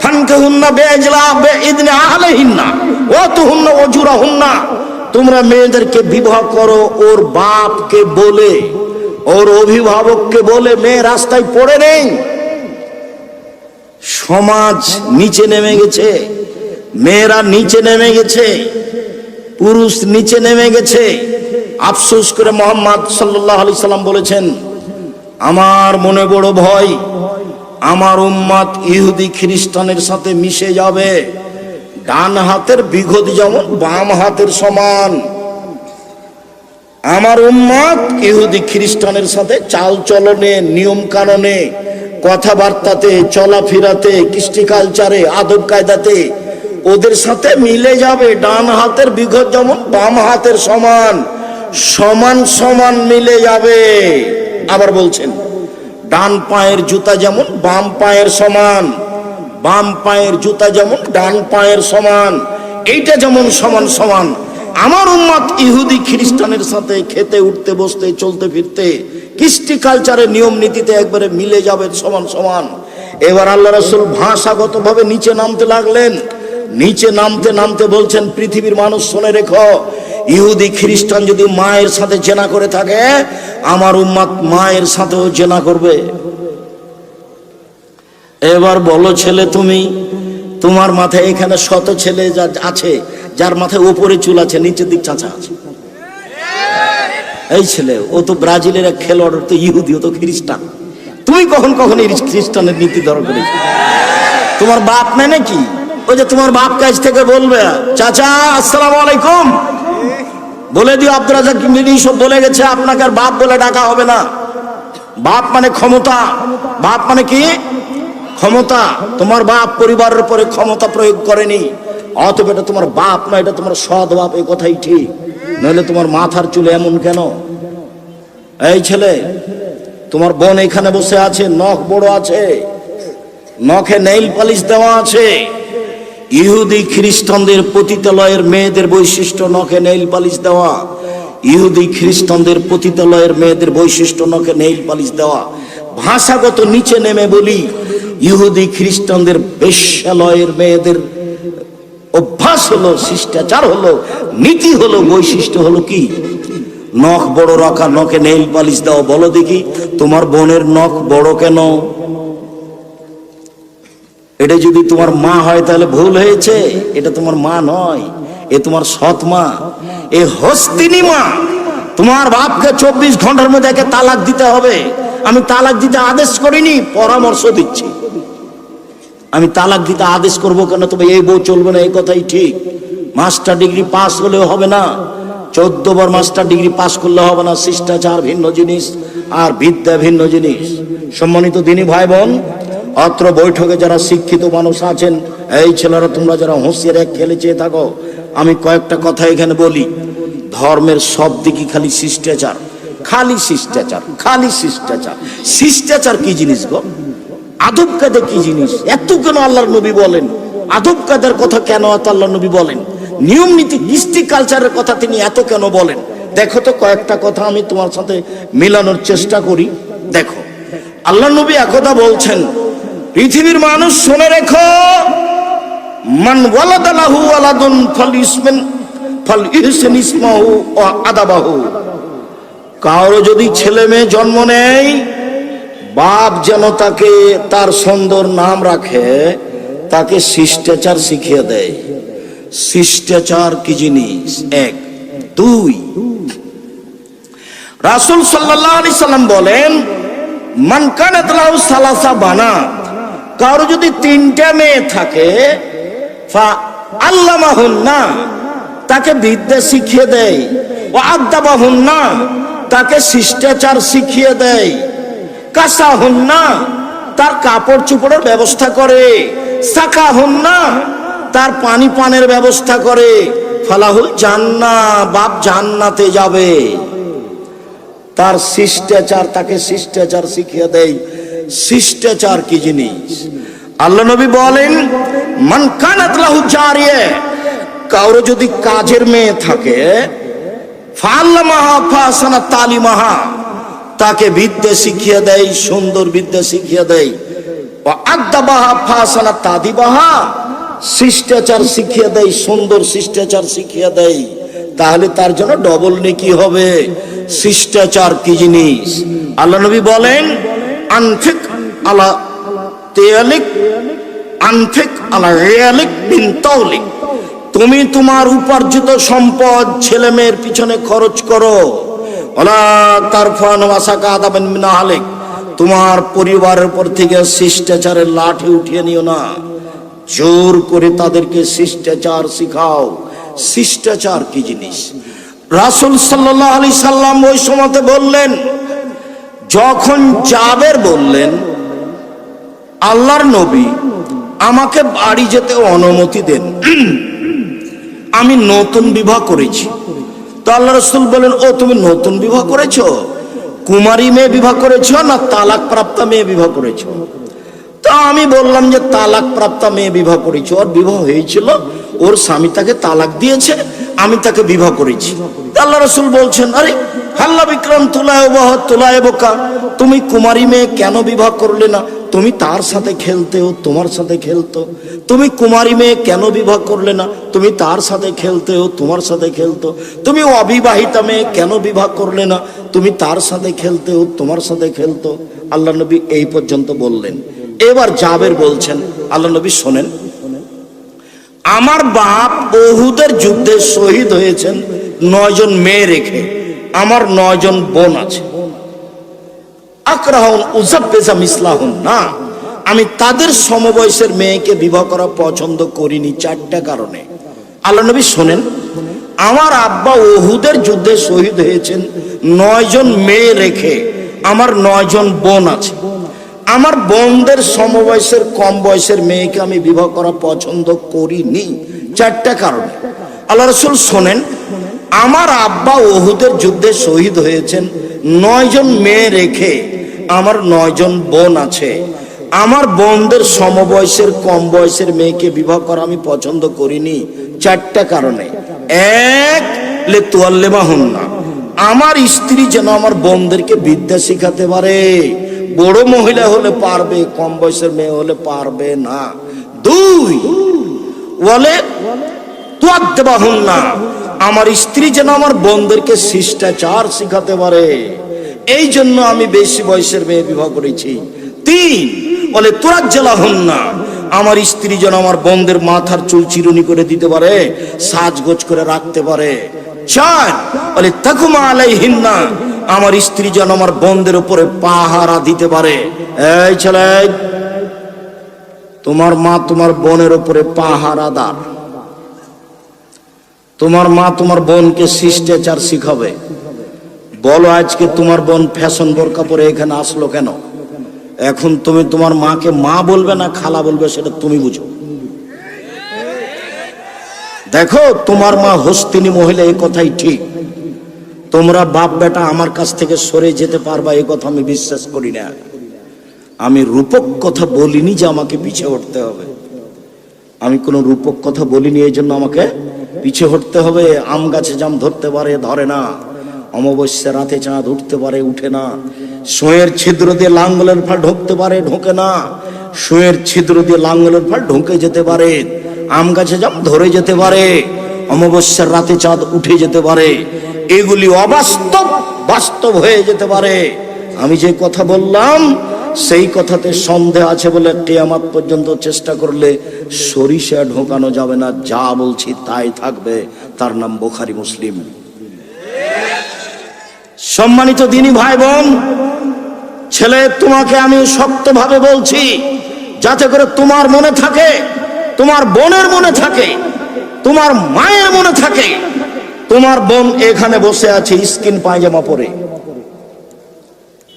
ফানকাহুন্না বিইজলা বিইদনি আহলিহিন্না ওয়া তুহুন্না ওজুরাহুন্না, তোমরা মেয়েদেরকে বিবাহ করো ওর বাপকে বলে, ওর অভিভাবককে বলে। মেয়ে রাস্তায় পড়ে নেই, সমাজ নিচে নেমে গেছে, মেয়েরা নিচে নেমে গেছে, পুরুষ নিচে নেমে গেছে। আফসোস করে মুহাম্মদ সাল্লাল্লাহু আলাইহি সাল্লাম বলেছেন আমার মনে বড় ভয়, আমার উম্মত ইহুদি খ্রিস্টানের সাথে মিশে যাবে। ডান হাতের বিঘত যেমন বাম হাতের সমান। আমার উম্মত ইহুদি খ্রিস্টানের সাথে চাল চলনে, নিয়ম কানুনে, কথাবার্তাতে, চলাফেরাতে, কৃষ্টি কালচারে, আদব কায়দাতে ওদের সাথে মিলে যাবে। ডান হাতের বিঘত যেমন বাম হাতের সমান, সমান সমান মিলে যাবে। আবার বলছেন ডান পায়ের জুতা যেমন বাম পায়ের সমান, বাম পায়ের জুতা যেমন ডান পায়ের সমান, এইটা যেমন সমান সমান আমার উম্মত ইহুদি খ্রিস্টানের সাথে খেতে, উঠতে, বসতে, চলতে ফিরতে, কৃষ্টি কালচারের নিয়ম নীতিতে একবারে মিলে যাবে সমান সমান। এবার আল্লাহ রাসূল ভাষাগতভাবে নিচে নামতে লাগলেন। নিচে নামতে নামতে বলছেন পৃথিবীর মানুষ শুনে রেখো, ইহুদি খ্রিস্টান যদি মায়ের সাথে জেনা করে থাকে, আমার উম্মত মায়ের সাথেও জেনা করবে। এবার বলো ছেলে, তুমি তোমার মাথায় এখানে শত ছেলে যা আছে যার মাথায় উপরে চুল আছে, নিচের দিক চাচা আছে। এই ছেলে ও তো ব্রাজিলের এক খেলোয়াড়, তো ইহুদি, ও তো খ্রিস্টান। তুমি কখন এই খ্রিস্টানের নীতি ধরো করেছো? তোমার বাপ মানে কি? ওই যে তোমার বাপ কাছ থেকে বলবে চাচা আসসালামু আলাইকুম, বলে দিও আব্দুর রাজ্জাক মিনি সব বলে গেছে আপনাকে আর বাপ বলে ডাকা হবে না। বাপ মানে ক্ষমতা। বাপ মানে কি? ক্ষমতা। তোমার বাপ পরিবারের উপরে ক্ষমতা প্রয়োগ করেনি, অতএব এটা তোমার বাপ না, এটা তোমার সৎ বাপ। এই কথাই ঠিক, নইলে তোমার মাথার চুলে এমন কেন? এই ছেলে, তোমার বোন এখানে বসে আছে, নখ বড় আছে, নখে নেইল পালিশ দেওয়া আছে। ইহুদি খ্রিস্টানদের পতিতালয়ের মেয়েদের বৈশিষ্ট্য নখে নেইল পালিশ দেওয়া। ইহুদি খ্রিস্টানদের পতিতালয়ের মেয়েদের বৈশিষ্ট্য নখে নেইল পালিশ দেওয়া। ভাষাগত নিচে নেমে বলি, ইহুদি খ্রিস্টানদের বেশ্যালয়ের মেয়েদের অভ্যাস হলো, শিষ্টাচার হলো, নীতি হলো, বৈশিষ্ট্য হলো কি? নখ বড় রাখা, নখে নেইল পালিশ দাও। বলো দেখি তোমার বোনের নখ বড় কেন? এটা যদি তোমার মা হয় তাহলে ভুল হয়েছে। এটা তোমার মা নয়, এ তোমার সৎ মা, এ হস্তিনী মা। তোমার বাপকে 24 ঘন্টার মধ্যে একে তালাক দিতে হবে। আমি তালাক দিতে আদেশ করিনি, পরামর্শ দিচ্ছি। আমি তালাক দিতে আদেশ করব কেন? তবে এই বউ চলবে না, এই কথাই ঠিক। মাস্টার ডিগ্রি পাস হলেও হবে না, 14 বার মাস্টার ডিগ্রি পাস করলে হবে না। শিষ্টাচার ভিন্ন জিনিস আর বিদ্যা ভিন্ন জিনিস। সম্মানিত দিনী ভাই বোন, অত্র বৈঠকে যারা শিক্ষিত মানুষ আছেন, এই ছেলেরা তোমরা যারা হুঁশিয়ার এক খেলে চেয়ে থাকো, আমি কয়েকটা কথা এখানে বলি। ধর্মের সব দিকই খালি শিষ্টাচার, খালি শিষ্টাচার, খালি শিষ্টাচার। শিষ্টাচার কি জিনিস গো? আদব কায়দা কি জিনিস? এত কেন আল্লাহর নবী বলেন? আদব কায়দার কথা কেন এত আল্লাহর নবী বলেন? নিয়ম নীতি, কৃষ্টি কালচারের কথা তিনি এত কেন বলেন? দেখো তো, কয়েকটা কথা আমি তোমার সাথে মিলানোর চেষ্টা করি। দেখো, আল্লাহর নবী একথা বলছেন, পৃথিবীর মানুষ শুনে রেখো, মান ওয়ালাদা লাহু ওয়ালাদুন ফালইহসিন ইসমাহু ওয়া আদাবাহু। কারো যদি ছেলে মেয়ে জন্ম নেয়, বাপ যেন তাকে তার সুন্দর নাম রাখে, তাকে শিষ্টাচার শিখিয়ে দেয়। শিষ্টাচার কি জিনিস? এক। দুই, রাসূল সাল্লাল্লাহু আলাইহি সাল্লাম বলেন, মান কানাত লাহু সালাসা বানাত। কারো যদি 3টা মেয়ে থাকে, ফা আল্লামাহুন্না, তাকে বিদ্যা শিখিয়ে দেয়। ও আদাবাহুন্না, তাকে শিষ্টাচার শিখিয়ে দেয়। কাসাহুন্না, তার কাপড় চোপড়ের ব্যবস্থা করে। সাকাহুন্না, তার পানি পানের ব্যবস্থা করে। ফালাহুল জান্নাহ, বাপ জান্নাতে যাবে। তার শিষ্টাচার, তাকে শিষ্টাচার শিখিয়ে দেয়। শিষ্টাচার কি জিনিস? আল্লাহ নবী বলেন, মান কানাত লাহু জারিয়া, কারো যদি কাজের মেয়ে থাকে, ফাআল্লামাহা ফাসানা তালিমাহা, তাকে বিদ্যা শিখিয়ে দেয়, সুন্দর বিদ্যা শিখিয়ে দেয়। ও আদাবাহা ফাসানা তাদিবাহা, শিষ্টাচার শিখিয়ে দেয়, সুন্দর শিষ্টাচার শিখিয়ে দেয়। তাহলে তার জন্য ডবল নেকি হবে। শিষ্টাচার কি জিনিস? আল্লাহ নবী বলেন, আনফিক আলা তেয়ালিক, আনফিক আলা রিয়ালিক বিন তাওলিক। তুমি তোমার উপার্জিত সম্পদ ছেলে মেয়ের পিছনে খরচ করো। ওয়ালা তারফান ওয়াসাকা আদাবান মিন আহলিক, তোমার পরিবারের উপর থেকে শিষ্টাচারের লাঠি উঠিয়ে নিও না। জোর করে তাদেরকে শিষ্টাচার শিখাও। শিষ্টাচার কি জিনিস? রাসূল সাল্লাল্লাহু আলাইহি সাল্লাম ওই সময়তে বললেন, যখন জাবের বললেন, আল্লাহর নবী আমাকে বাড়ি যেতে অনুমতি দেন, আমি নতুন বিবাহ করেছি। তো আল্লাহ রাসূল বলেন, ও তুমি নতুন বিবাহ করেছো? কুমারী মেয়ে বিবাহ করেছো না তালাক প্রাপ্ত মেয়ে বিবাহ করেছো? তা আমি বললাম যে তালাক প্রাপ্ত মেয়ে বিবাহ করেছি। ওর বিবাহ হয়েছিল, ওর স্বামী তাকে তালাক দিয়েছে, আমি তাকে বিবাহ করেছি। আল্লাহ রাসূল বলছেন, আরে হাল্লা বিক্রম তুলায় বোকা, তুমি কুমারী মেয়ে কেন বিবাহ করলে না? তুমি তার সাথে খেলতে, ও তোমার সাথে খেলতো। তুমি কুমারী মেয়ে কেন বিবাহ করলে না? তুমি তার সাথে খেলতে, ও তোমার সাথে খেলতো। তুমি অবিবাহিতা মেয়ে কেন বিবাহ করলে না? তুমি তার সাথে খেলতে, ও তোমার সাথে খেলতো। আল্লাহ নবী এই পর্যন্ত বললেন। এবার জাবের বলছেন, আল্লাহ নবী শোনেন, আমার বাপ উহুদের যুদ্ধে শহীদ হয়েছেন 9 জন মেয়ে রেখে, আমার 9 জন বোন আছে। আকরাহুন উযাব্বিজা মিসলাহুন না, আমি তাদের সমবয়সের মেয়েকে বিবাহ করা পছন্দ করিনি 4টা কারণে। আল্লাহ নবী শোনেন, আমার আব্বা উহুদের যুদ্ধে শহীদ হয়েছেন 9 জন মেয়ে রেখে, আমার 9 জন বোন আছে। আমার বোনদের সমবয়সের কম বয়সের মেয়েকে আমি বিবাহ করা পছন্দ করিনি 4টা কারণে। আল্লাহ রাসূল শোনেন, আমার আব্বা উহুদের যুদ্ধে শহীদ হয়েছেন 9 জন মেয়ে রেখে, আমার 9 জন বোন আছে। আমার বোনদের সমবয়সের কম বয়সের মেয়েকে বিবাহ করা আমি পছন্দ করিনি 4টা কারণে। 1, লিতুআল্লিমাহুন্না, আমার স্ত্রী যেন আমার বোনদেরকে বিদ্যা শিখাতে পারে। বড় মহিলা হলে পারবে, কম বয়সের মেয়ে হলে পারবে না। 2, বলে তুআদ্দিবাহুন্না, আমার স্ত্রী যেন আমার বোনদেরকে শিষ্টাচার শিখাতে পারে, এই জন্য আমি বেশি বয়সের মেয়ে বিবাহ করেছি। 3 বলে তুরাজ্জালা হন না, আমার স্ত্রী যেন আমার বোনদের মাথার চুল চিরুনি করে দিতে পারে, সাজগোজ করে রাখতে পারে। 4 বলে তাকুমা আলাইহিন্না, আমার স্ত্রী যেন আমার বোনদের উপরে পাহারা দিতে পারে। এই ছেলে, তোমার মা তোমার বোনের উপরে পাহারাদার। তোমার মা তোমার বোনকে শিষ্টাচার শিখাবে। বলো আজকে তোমার বোন ফ্যাশন বোরকা পরে এখানে আসলো কেন? এখন তুমি তোমার মাকে মা বলবে না খালা বলবে, সেটা তুমি বুঝো। দেখো, তোমার মা হস্তিনী মহিলা, এই কথাই ঠিক। তোমরা বাপ বেটা আমার কাছ থেকে সরে যেতে পারবা, এই কথা আমি বিশ্বাস করি না। আমি রূপক কথা বলিনি যে আমাকে পিছিয়ে হটতে হবে। আমি কোনো রূপক কথা বলিনি এই জন্য আমাকে পিছিয়ে হটতে হবে। আম গাছে জাম ধরতে পারে, ধরে না। অমাবস্যা রাতে চাঁদ উঠতে পারে, উঠে না। সুঁয়ের ছিদ্র দিয়ে লাঙ্গলের ফাল ঢুকতে পারে, ঢোকে না। সুঁয়ের ছিদ্র দিয়ে লাঙ্গলের ফাল ঢুকে যেতে পারে। আম গাছে জাম ধরে যেতে পারে, অমাবস্যার রাতে চাঁদ উঠে যেতে পারে। এগুলি অবাস্তব, বাস্তব হয়ে যেতে পারে। আমি যে কথা বললাম সেই কথাতে সন্দেহ আছে বলে কিয়ামত পর্যন্ত চেষ্টা করলে সরিষা ঢোকানো যাবে না। যা বলছি তাই থাকবে, তার নাম বুখারী মুসলিম। সম্মানিত দিনী ভাই বোন, ছেলে, তোমাকে আমি শক্তভাবে বলছি, যাতে করে তোমার মনে থাকে, তোমার বোনের মনে থাকে, তোমার মায়ের মনে থাকে, তোমার বোন এখানে বসে আছে স্কিন পায়জামা পরে।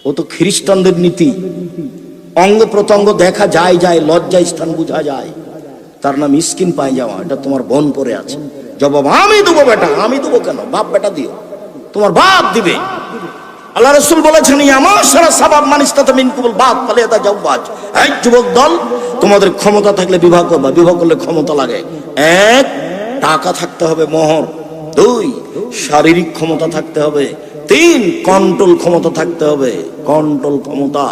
ও তো খ্রিস্টানদের নীতি, অঙ্গ প্রত্যঙ্গ দেখা যায়, লজ্জা স্থান বোঝা যায়, তার নাম স্কিন পায়জামা। এটা তোমার বোন পরে আছে। জবাব আমি দেবো বেটা। আমি দেবো কেন? বাপ বেটা দিও, তোমার বাপ দিবে। আল্লাহ রাসূল বলেছেন, আমার সারা সাবাব মানিস্তাতা মিনকুল বাদ পালে এটা জাওয়াজ। এই যুবক দল, তোমাদের ক্ষমতা থাকলে বিবাহ করবা। বিবাহ করলে ক্ষমতা লাগে। 1 টাকা থাকতে হবে, মোহর। 2 শারীরিক ক্ষমতা থাকতে হবে। 3 কন্ট্রোল ক্ষমতা থাকতে হবে। কন্ট্রোল ক্ষমতা,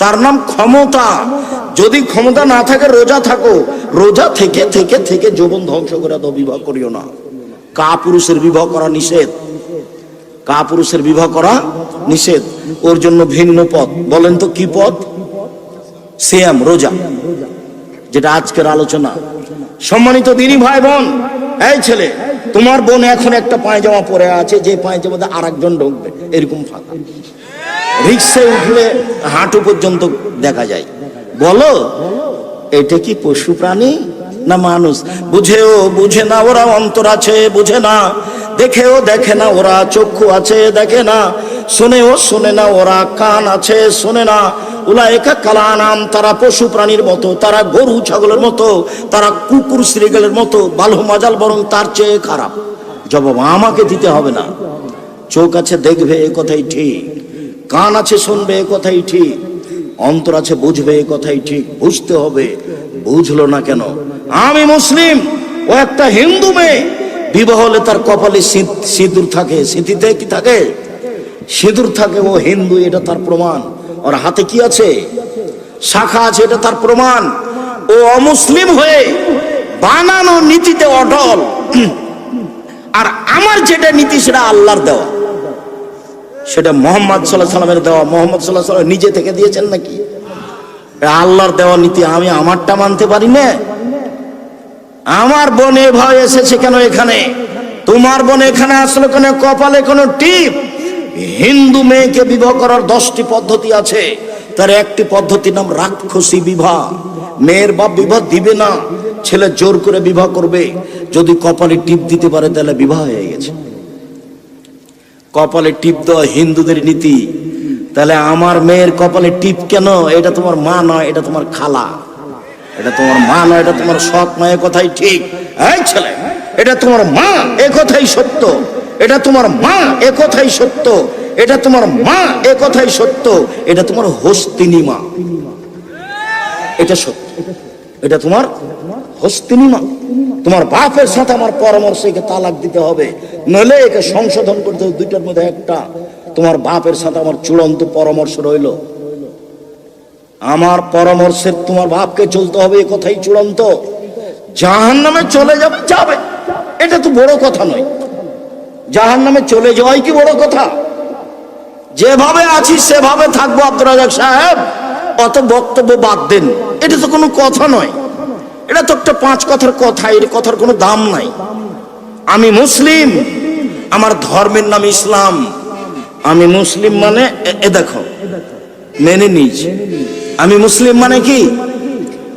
তার নাম ক্ষমতা। যদি ক্ষমতা না থাকে, রোজা থাকো। রোজা থেকে থেকে থেকে যৌবন ধ্বংস করে দাও, বিবাহ করিও না। কাপুরুষের বিবাহ করা নিষেধ। কাপুরুষের বিবাহ করা নিষেধ। ওর জন্য ভিন্ন পথ। বলেন তো কি পথ? সিয়াম, রোজা, যেটা আজকের আলোচনা। সম্মানিত দিনী ভাই বোন, এই ছেলে, তোমার বোন এখন একটা পায়জামা পরে আছে, যে পায়জামাতে আরেকজন ঢুকবে, এরকম ফাঁকা। রিক্সায় উঠলে হাঁটু পর্যন্ত দেখা যায়। বলো, এটা কি পশু প্রাণী না মানুষ? বুঝেও বুঝে না ওরা, অন্তর আছে বুঝে না। দেখেও দেখে না ওরা, চক্ষু আছে দেখে না। শুনেও শুনে না ওরা, কান আছে শোনে না। উলাইকা কালানাম, তারা পশু প্রাণীর মতো, তারা গরু ছাগলের মতো, তারা কুকুর শ্রীগালের মতো। বালহু মাজাল, বরং তার চেয়ে খারাপ। জবাব আমাকে দিতে হবে না। চোখ আছে দেখবে, এ কথাই ঠিক। কান আছে শুনবে, এ কথাই ঠিক। অন্তর আছে বুঝবে, এ কথাই ঠিক। বুঝতে হবে। বুঝলো না কেন? আমি মুসলিম, ও একটা হিন্দু মেয়ে। বিবাহ হলে তার কপালে সিঁদুর থাকে। স্মৃতিতে কি থাকে? সিঁদুর থাকে। ও হিন্দু, এটা তার প্রমাণ। ওর হাতে কি আছে? শাখা আছে, এটা তার প্রমাণ। ও অমুসলিম হয়ে বানানো নীতিতে অটল। আর আমার যেটা নীতি, সেটা আল্লাহর দেওয়া, সেটা মুহাম্মদ সাল্লাল্লাহু আলাইহি সাল্লামের দেওয়া। মুহাম্মদ সাল্লাল্লাহু আলাইহি সাল্লাম নিজে থেকে দিয়েছেন নাকি? আল্লাহর দেওয়া নীতি। আমি আমারটা মানতে পারি না? আমার বোন এভাবে এসেছে কেন এখানে? তোমার বোন এখানে আসলো কেন? কপালে কোনো টিপ? হিন্দু মেয়েকে বিবাহ করার 10টি পদ্ধতি আছে। তার একটি পদ্ধতির নাম রাক্ষসী বিবাহ। মেয়ের বাপ বিবাহ দিবে না, ছেলে জোর করে বিবাহ করবে। যদি কপালে টিপ দিতে পারে তাহলে বিবাহ হয়ে গেছে। কপালে টিপ দেওয়া হিন্দুদের নীতি। তাহলে আমার মেয়ের কপালে টিপ কেন? এটা তোমার মা নয়, এটা তোমার খালা। এটা তোমার মা নয়, এটা তোমার সৎ মা। এ কথাই ঠিক। এই ছেলে, এটা তোমার মা, এ কথাই সত্য। এটা তোমার মা, এ কথাই সত্য। এটা তোমার মা, এ কথাই সত্য। এটা তোমার হস্তিনী মা, এটা সত্য। এটা তোমার হস্তিনী মা। তোমার বাপের সাথে আমার পরামর্শ, একে তালাক দিতে হবে, নইলে একে সংশোধন করতে হবে। 2টার মধ্যে একটা। তোমার বাপের সাথে আমার চূড়ান্ত পরামর্শ রইল। আমার পরামর্শে তোমার বাপকে চলতে হবে, এ কথাই চূড়ান্ত। জাহান্নামে চলে যাবে, যাবে, এটা তো বড় কথা নয়। জাহান্নামে চলে যাওয়াই কি বড় কথা? যেভাবে আছি সেভাবে থাকবো। আব্দুর রাজ্জাক সাহেব, অত বক্তব্য বাদ দেন, এটা তো কোনো কথা নয়, এটা তো একটা 5 কথার কথা, এর কথার কোনো দাম নাই। আমি মুসলিম, আমার ধর্মের নাম ইসলাম, আমি মুসলিম মানে দেখো মেনে নিয়েছি। আমি মুসলিম মানে কি?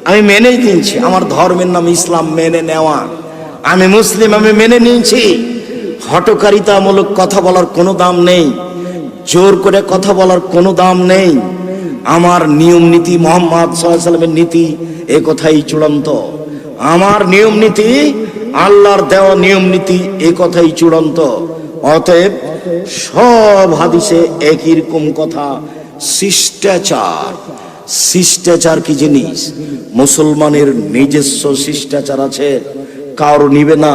আমি মেনে নিয়েছি আমার ধর্মের নাম ইসলাম, মেনে নেওয়া। আমি মুসলিম, আমি মেনে নিয়েছি। হটকারিতামূলক কথা বলার কোনো দাম নেই, জোর করে কথা বলার কোনো দাম নেই। আমার নিয়ম নীতি মুহাম্মদ সাল্লাল্লাহু আলাইহি ওয়াসাল্লামের নীতি, এ কথাই চূড়ান্ত। আমার নিয়ম নীতি আল্লাহর দেওয়া নিয়ম নীতি, এ কথাই চূড়ান্ত। অতএব সব হাদিসে একই রকম কথা, শিষ্টাচার। শিষ্টাচার কি জিনিস? মুসলমানের নিজস্ব শিষ্টাচার আছে, কারো নিবে না।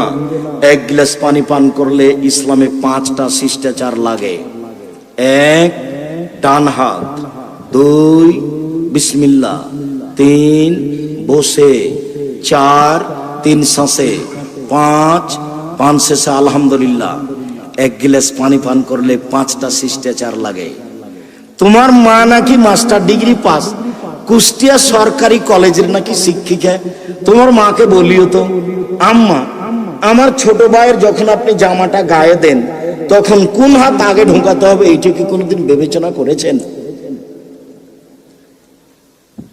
1 গ্লাস পানি পান করলে ইসলামে 5টা শিষ্টাচার লাগে। 1 ডান হাত, 2 বিসমিল্লাহ, 3 বসে, 4 3 শ্বাসে, 5 পান শেষে আলহামদুলিল্লাহ। 1 গ্লাস পানি পান করলে 5টা শিষ্টাচার লাগে। তোমার মা নাকি মাস্টার ডিগ্রি পাস, কুষ্টিয়া সরকারি কলেজের নাকি শিক্ষিকা। তোমার মাকে বলিও তো, আম্মা আমার ছোট ভাইয়ের যখন আপনি জামাটা গায়ে দেন তখন কোন হাত আগে ঢোকাতে হবে, এইটা কি কোনোদিন বিবেচনা করেছেন?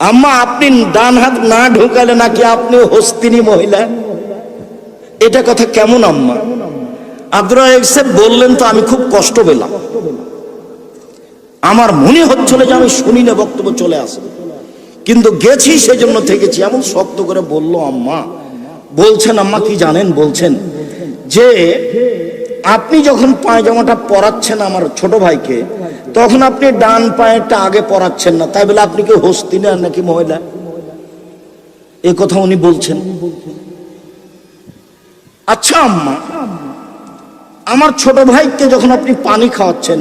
আম্মা আপনি ডান হাত না ঢোকালে নাকি আপনি হস্তিনী মহিলা। এটা কথা কেমন আম্মা? আব্দুর রাজ্জাক সাহেব বললেন তো আমি খুব কষ্ট পেলাম। আমার মনে হচ্ছিল যে আমি শুনি না, বক্তব্য চলে আসে, কিন্তু গেছি সেজন্য থেকেছি। এমন শক্ত করে বললো আম্মা, বলছেন আম্মা কি জানেন, বলছেন যে আপনি যখন পায়জামাটা পরাচ্ছেন আমার ছোট ভাইকে, তখন আপনি ডান পায়েরটা আগে পরাচ্ছেন না, তাই বলে আপনি কি হস্তিনী নাকি মহিলা? এ কথা উনি বলছেন। আচ্ছা আম্মা, আমার ছোট ভাইকে যখন আপনি পানি খাওয়াচ্ছেন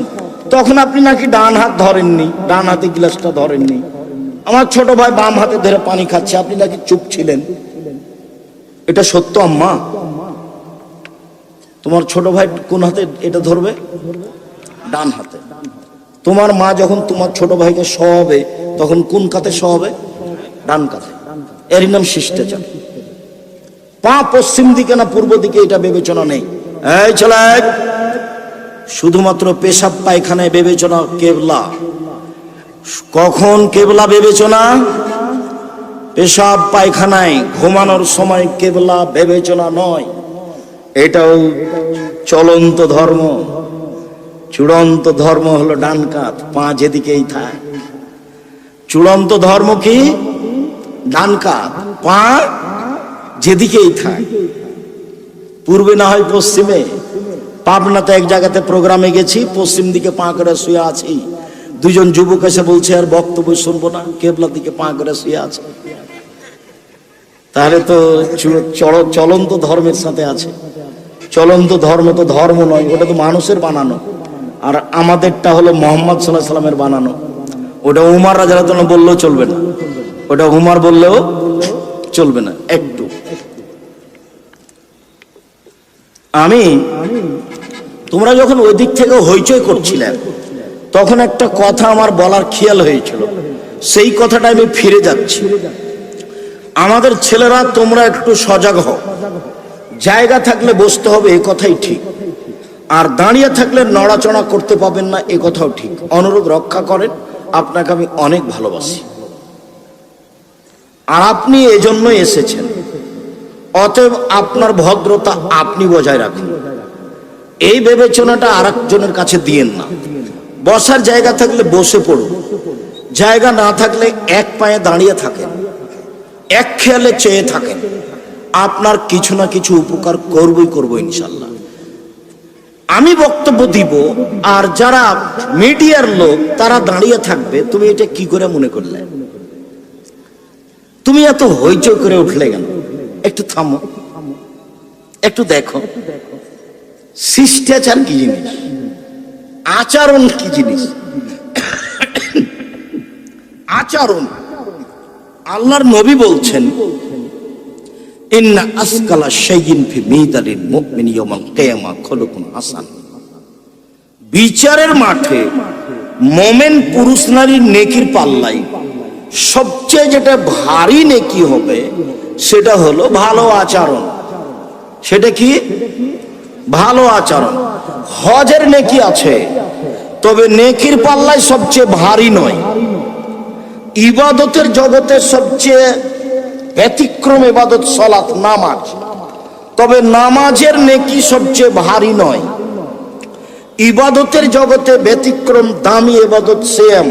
তখন আপনি নাকি ডান হাত ধরেননি, ডান হাতে গ্লাসটা ধরেননি। আমার ছোট ভাই বাম হাতে ধরে পানি খাচ্ছে, আপনি নাকি চুপ ছিলেন। এটা সত্য আম্মা? তোমার ছোট ভাই কোন হাতে এটা ধরবে? ডান হাতে। তোমার মা যখন তোমার ছোট ভাইকে শোয়াবে তখন কোন কাতে শোয়াবে? ডান কাতে। এরই নাম শিষ্টাচার। পা পশ্চিম দিকে না পূর্ব দিকে এটা বিবেচনা নেই। এই ছেলে, শুধুমাত্র পেশাব পায়খানায় বিবেচনা কেবলা। কখন কেবলা বিবেচনা? পেশাব পায়খানায়, ঘুমানোর সময় কেবলা বিবেচনা নয়। এটাও চলন্ত ধর্ম। চূড়ান্ত ধর্ম হলো ডান কাত, পা যেদিকেই থাকে। চূড়ান্ত ধর্ম কি? ডান কাত, পা যেদিকেই থাকে, পূর্বে না হয় পশ্চিমে। পাবনাতে এক জায়গাতে প্রোগ্রামে গেছি, পশ্চিম দিকে পা করে শুয়ে আছি। 2 জন যুবক এসে বলছে আর বক্তব্য শুনবো না, কেবলার দিকে পা করে শুয়ে আছে। তাহলে তো চলন্ত ধর্মের সাথে আছে। চলন্ত ধর্ম তো ধর্ম নয়, ওটা তো মানুষের বানানো। আর আমাদেরটা হলো মুহাম্মদ সাল্লাল্লাহু আলাইহি ওয়াসাল্লামের বানানো। ওটা উমর রাদিয়াল্লাহু আনহু বললেও চলবে না, ওটা উমর বললেও চলবে না। একটু তোমরা যখন ওই দিক থেকে হইচই করছিলেন তখন একটা কথা আমার বলার খেয়াল হয়েছিল, সেই কথাটা আমি ফিরে যাচ্ছি। আমাদের ছেলেরা তোমরা একটু সজাগ হও। জায়গা থাকলে বসতে হবে, এ কথাই ঠিক। আর দাঁড়িয়ে থাকলে নড়াচড়া করতে পাবেন না, এ কথাও ঠিক। অনুরোধ রক্ষা করেন, আপনাকে আমি অনেক ভালোবাসি আর আপনি এজন্যই এসেছেন। অতএব আপনার ভদ্রতা আপনি বজায় রাখুন। এই বিবেচনাটা আরেকজনের কাছে দিয়েন না। বসার জায়গা থাকলে বসে পড়ুন, জায়গা না থাকলে এক পায়ে দাঁড়িয়ে থাকেন, এক খেয়ালে চেয়ে থাকেন। আপনার কিছু না কিছু উপকার করবো ইনশাল্লাহ। আমি বক্তব্য দিব আর যারা মিডিয়ার লোক তারা দাঁড়িয়ে থাকবে। তুমি এটা কি করে মনে করলে? তুমি এত হইচই করে উঠলে কেন? একটু থামো, একটু দেখো শিষ্টাচার কি জিনিস, আচরণ কি জিনিস। আচরণ, আল্লাহর নবী বলছেন ইন্না আসকালা শাইইন ফি মিদালিল মুমিনি ইয়াওমাল কিয়ামা খুলুকুন হাসান। বিচারের মাঠে মোমেন পুরুষ নারীর নেকির পাল্লাই সবচেয়ে যেটা ভারী নেকি হবে সেটা হলো ভালো আচরণ। সেটা কি? ভালো আচরণ। হজের নেকি আছে, তবে নেকির পাল্লায় সবচেয়ে ভারী নয়। ইবাদতের জগতে সবচেয়ে ব্যতিক্রম ইবাদত সালাত, নামাজ, তবে নামাজের নেকি সবচেয়ে ভারী নয়। ইবাদতের জগতে ব্যতিক্রম দামি ইবাদত সিয়াম,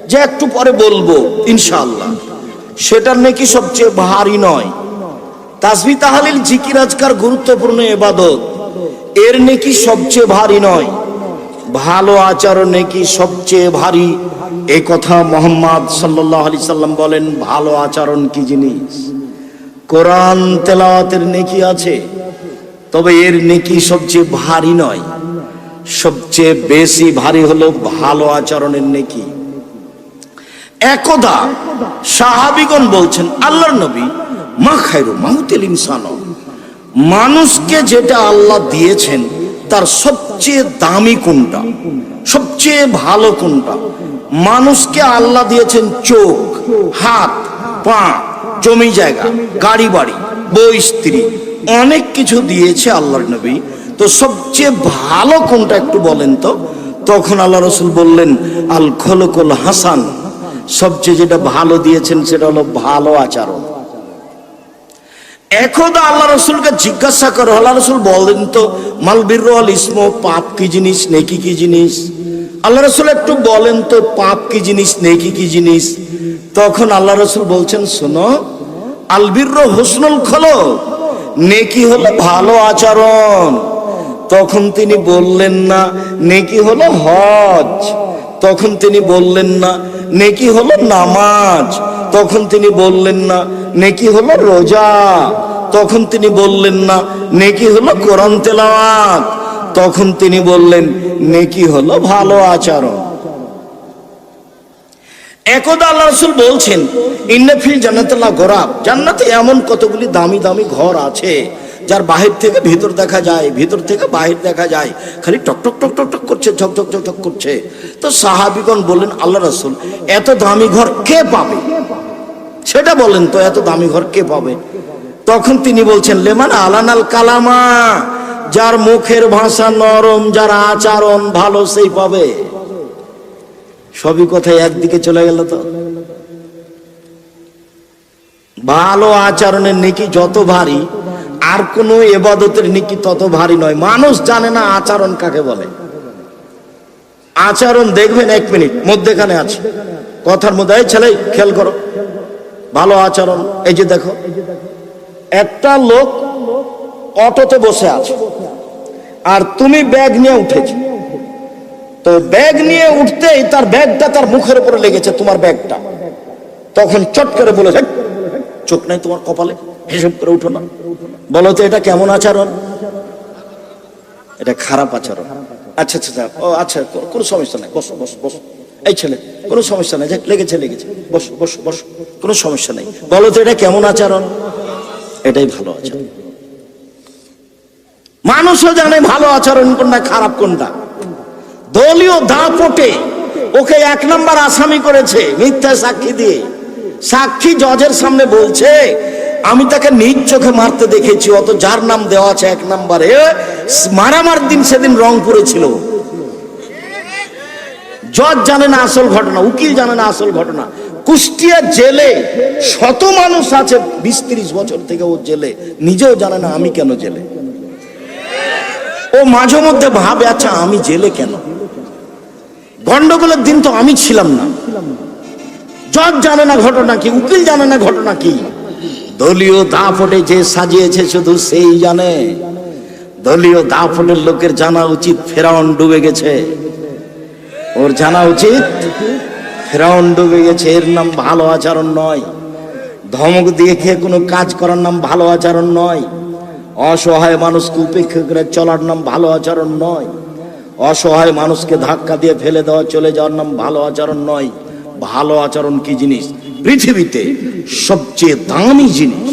যে একটু পরে বলবো ইনশাআল্লাহ, সেটার নেকি সবচেয়ে ভারী নয়। তাসবিহ তাহলিল জিকির আজকার গুরুত্বপূর্ণ ইবাদত, এর নেকি সবচেয়ে ভারী নয়। ভালো আচরণ নেকি সবচেয়ে ভারী। এই কথা মুহাম্মদ সাল্লাল্লাহু আলাইহি সাল্লাম বলেন। ভালো আচরণ কি জিনিস? কোরআন তেলাওয়াতের নেকি আছে, তবে এর নেকি সবচেয়ে ভারী নয়। সবচেয়ে বেশি ভারী হলো ভালো আচরণের নেকি। একদা সাহাবীগণ বলছেন, আল্লাহর নবী, মা খায়রু মাউতিল ইনসান, মানুষকে যেটা আল্লাহ দিয়েছেন তার সবচেয়ে দামি কোনটা, সবচেয়ে ভালো কোনটা? মানুষকে আল্লাহ দিয়েছেন চোখ, হাত, পা, জমি জায়গা, গাড়ি বাড়ি, বউ স্ত্রী, অনেক কিছু দিয়েছে আল্লাহর নবী। তো সবচেয়ে ভালো কোনটা একটু বলেন তো? তখন আল্লাহ রাসূল বললেন, আল খুলুকুল হাসান, সবচেয়ে যেটা ভালো দিয়েছেন সেটা হলো ভালো আচরণ। একদা আল্লাহ রাসূলকে জিজ্ঞাসা করে, আল্লাহ রাসূল বলেন তো মাল বিররু ওয়াল ইসমু, পাপ কি জিনিস, নেকি কি জিনিস? আল্লাহ রাসূল একটু বলেন তো পাপ কি জিনিস, নেকি কি জিনিস? তখন আল্লাহ রাসূল বলছেন, শোনো, আল বিররু হুসনুল খুলুক, নেকি হলো ভালো আচরণ। তখন তিনি বললেন না নেকি হলো হজ, তখন তিনি বললেন না নেকি হলো নামাজ, তখন তিনি বললেন না নেকি হলো রোজা, তখন তিনি বললেন না নেকি হলো কোরআন তেলাওয়াত, তখন তিনি বললেন নেকি হলো ভালো আচরণ। একদা আল্লাহ রাসূল বলছেন, ইন্না ফিল জান্নাতিল্লাহ গোরাব, জান্নাতে এমন কতগুলি দামি দামি ঘর আছে যার বাহির থেকে ভিতর দেখা যায়, ভিতর থেকে বাহির দেখা যায়, খালি টক টক টক টক টক করছে, ঝক ঝক ঝক ঝক করছে। তো সাহাবীগণ বললেন, আল্লাহ রাসূল, এত দামি ঘর কে পাবে? সেটা বলেন তো, এত দামি ঘর কে পাবে? তখন তিনি বলছেন, লেমান আলানাল কালামা, যার মুখের ভাষা নরম, যার আচরণ ভালো, সেই পাবে। সবই কথাই একদিকে চলে গেল। তো ভালো আচরণের নেকি যত ভারী, আর কোন ইবাদতের নেকি তত ভারী নয়। মানুষ জানে না আচরণ কাকে বলে। আচরণ দেখবেন, এক মিনিট মধ্যেখানে আছে কথার মধ্যে, এই ছেলে খেয়াল করো, ভালো আচরণ। এই যে দেখো, একটা লোক অটোতে বসে আছে আর তুমি ব্যাগ নিয়ে উঠেছো, তো ব্যাগ নিয়ে উঠতেই তার ব্যাগটা তার মুখের উপরে লেগেছে, তোমার ব্যাগটা। তখন চট করে বলে, চোখ নাই তোমার কপালে, হিসাব করে উঠো না। বলো তো এটা কেমন আচরণ? এটা খারাপ আচরণ। আচ্ছা আচ্ছা, ও আচ্ছা, কোনো সমস্যা নাই, বসো বসো বসো। এই ছেলে, কোনো সমস্যা নাই, লেগেছে লেগেছে, বসো বসো বসো, কোনো সমস্যা নেই। বলো তো এটা কেমন আচরণ? এটাই ভালো আচরণ। মানুষও জানে ভালো আচরণ কোনটা, খারাপ কোনটা। দলীয় দাপটে ওকে 1 নম্বর আসামি করেছে মিথ্যা সাক্ষী দিয়ে। সাক্ষী জজের সামনে বলছে, আমি তাকে নিজ চোখে মারতে দেখেছি, অত যার নাম দেওয়া আছে 1 নম্বরে, মারামার দিন সেদিন রংপুরে ছিল। জজ জানে না আসল ঘটনা, উকিল জানে না আসল ঘটনা। কুষ্টিয়া জেলে শত মানুষ আছে, 20-30 বছর থেকে ও জেলে, নিজেও জানে না আমি কেন জেলে। ও মাঝে মধ্যে ভাবে, আচ্ছা আমি জেলে কেন? গন্ডগোলের দিন তো আমি ছিলাম না। জজ জানে না ঘটনা কি, উকিল জানে না ঘটনা কি। দলীয় দাপটে যে সাজিয়েছে শুধু সেই জানে। দলীয় দাপটের লোকের জানা উচিত ফেরাউন ডুবে গেছে, ওর জানা উচিত ফেরাউন ডুবে গেছে। এর নাম ভালো আচরণ নয়। ধমক দিয়ে খেয়ে কোনো কাজ করার নাম ভালো আচরণ নয়। অসহায় মানুষকে উপেক্ষা করে চলার নাম ভালো আচরণ নয়। অসহায় মানুষকে ধাক্কা দিয়ে ফেলে দেওয়া, চলে যাওয়ার নাম ভালো আচরণ নয়। ভালো আচরণ কি জিনিস? পৃথিবীতে সবচেয়ে দামি জিনিস।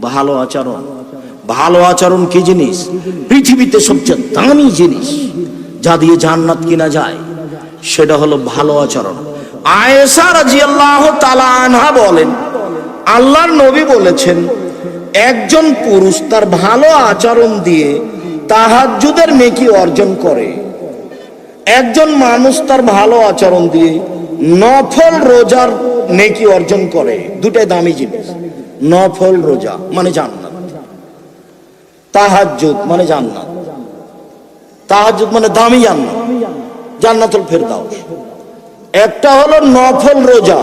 ভালো আচরণ। ভালো আচরণ কি জিনিস? পৃথিবীতে সবচেয়ে দামি জিনিস যা দিয়ে জান্নাত কিনা যায়, সেটা হলো ভালো আচরণ। আয়েশা রাদিয়াল্লাহু তাআলা আনহা বলেন, আল্লাহর নবী বলেছেন, একজন পুরুষ তার ভালো আচরণ দিয়ে তাহাজ্জুদের নেকি অর্জন করে। একজন মানুষ তার ভালো আচরণ দিয়ে নফল রোজার নেকি অর্জন করে। দুটাই দামি জিনিস। নফল রোজা মানে জান্নাত, তাহাজ্জুদ মানে জান্নাত। তাহাজ্জুদ মানে দামি জান্নাত, জান্নাতুল ফেরদাউস। একটা হলো নফল রোজা,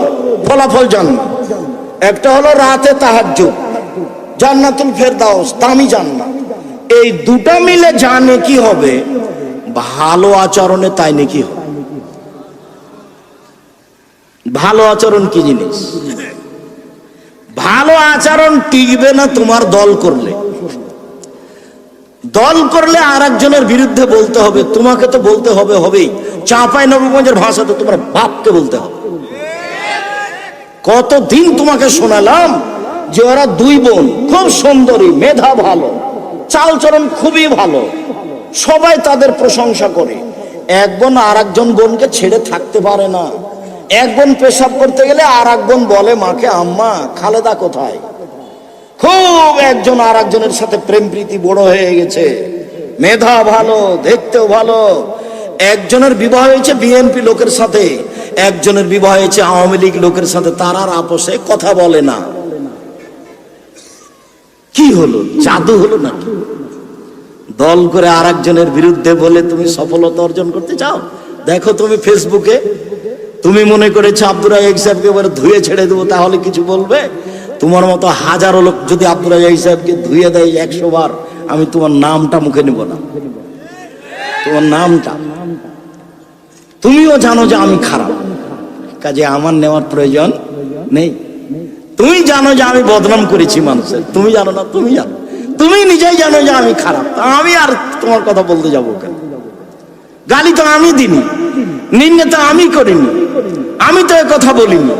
ফলাফল জান্নাত। একটা হলো রাতে তাহাজ্জুদ, জান্নাতুল ফেরদাউস, দামি জান্নাত। এই দুটা মিলে যা নেকি হবে, ভালো আচরণে তাই নেকি হবে। ভালো আচরণ কি জিনিস? ভালো আচরণ টিকবে না তোমার দল করলে। দল করলে আর একজনের বিরুদ্ধে বলতে হবে, তোমাকে তো বলতে হবে হবেই। চাঁপাইনবাবগঞ্জের ভাষাতে তোমার বাপকে বলতে হবে। কতদিন তোমাকে শোনালাম যে ওরা দুই বোন খুব সুন্দরী, মেধা ভালো, চালচরণ খুবই ভালো, সবাই তাদের প্রশংসা করে। এক বোন আর একজন বোনকে ছেড়ে থাকতে পারে না। এক বোন পেশাব করতে গেলে আর এক বোন বলে মাকে, আম্মা খালেদা কোথায়? খুব একজন আর একজনের সাথে প্রেম প্রীতি বড় হয়ে গেছে, মেধা ভালো, দেখতেও ভালো। একজনের বিবাহ হয়েছে বিএনপি লোকের সাথে, একজনের বিবাহ হয়েছে আওয়ামী লীগ লোকের সাথে। তারা আর আপোষে কথা বলে না। কি হলো? জাদু হলো নাকি? দল করে আর একজনের বিরুদ্ধে বলে তুমি সফলতা অর্জন করতে চাও? দেখো তুমি ফেসবুকে, তুমি মনে করেছো আব্দুর রাজ্জাক সাহেবকে বলে ধুয়ে ছেড়ে দেবো তাহলে কিছু বলবে? তোমার মতো হাজারো লোক যদি আব্দুর রাজ্জাক সাহেবকে ধুয়ে দেয় 100 বার, আমি তোমার নামটা মুখে নিব না। তোমার নামটা, তুমিও জানো যে আমি খারাপ, কাজে আমার নেওয়ার প্রয়োজন নেই। তুমি জানো যে আমি বদনাম করেছি মানুষের, তুমি জানো না? তুমি জানো, তুমি নিজেই জানো যে আমি খারাপ। আমি আর তোমার কথা বলতে যাবো কেন? গালি তো আমি দিনি, নিন্দে তো আমি করিনি, আমি তো কথা বলিনি।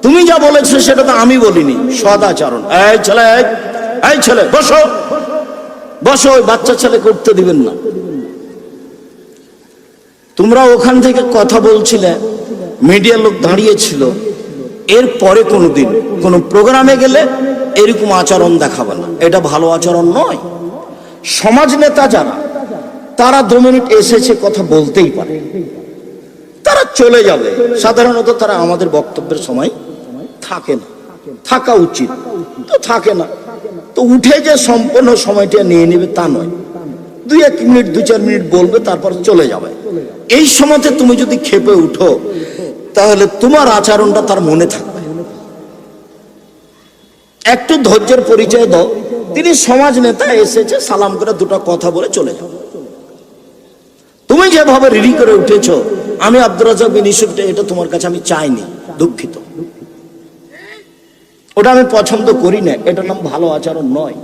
তুমি যা বলেছো সেটা তো আমি বলিনি। সদাচরণ। এই ছেলে, এই ছেলে বসো, বসো। ওই বাচ্চা ছেলে করতে দিবেন না। তোমরা ওখান থেকে কথা বলছিলে, মিডিয়ার লোক দাঁড়িয়েছিল। এরপরে কোনোদিন কোনো প্রোগ্রামে গেলে এরকম আচরণ দেখাবে না, এটা ভালো আচরণ নয়। সমাজ নেতা যারা, তারা 2 মিনিট এসেছে কথা বলতেই পারে, তারা চলে যাবে। সাধারণত তারা আমাদের বক্তব্যের সময় থাকে না, থাকা উচিত তো থাকে না। তো উঠে যে সম্পূর্ণ সময়টা নিয়ে নেবে তা নয়, 2-1 মিনিট 2-4 মিনিট বলবে, তারপর চলে যাবে। এই সময়তে তুমি যদি খেপে উঠো, তাহলে তোমার আচরণটা তার মনে থাকবে। একটু ধৈর্যের পরিচয় দাও। তিনি সমাজ নেতা, এসেছে, সালাম করে 2টা কথা বলে চলে যাও। তুমি যেভাবে রেডি করে উঠেছো, আমি আব্দুর রাজ্জাক বিন ইউসুফ, এটা তোমার কাছে আমি চাইনি, দুঃখিত, ওটা আমি পছন্দ করি না। এটার নাম ভালো আচরণ নয়।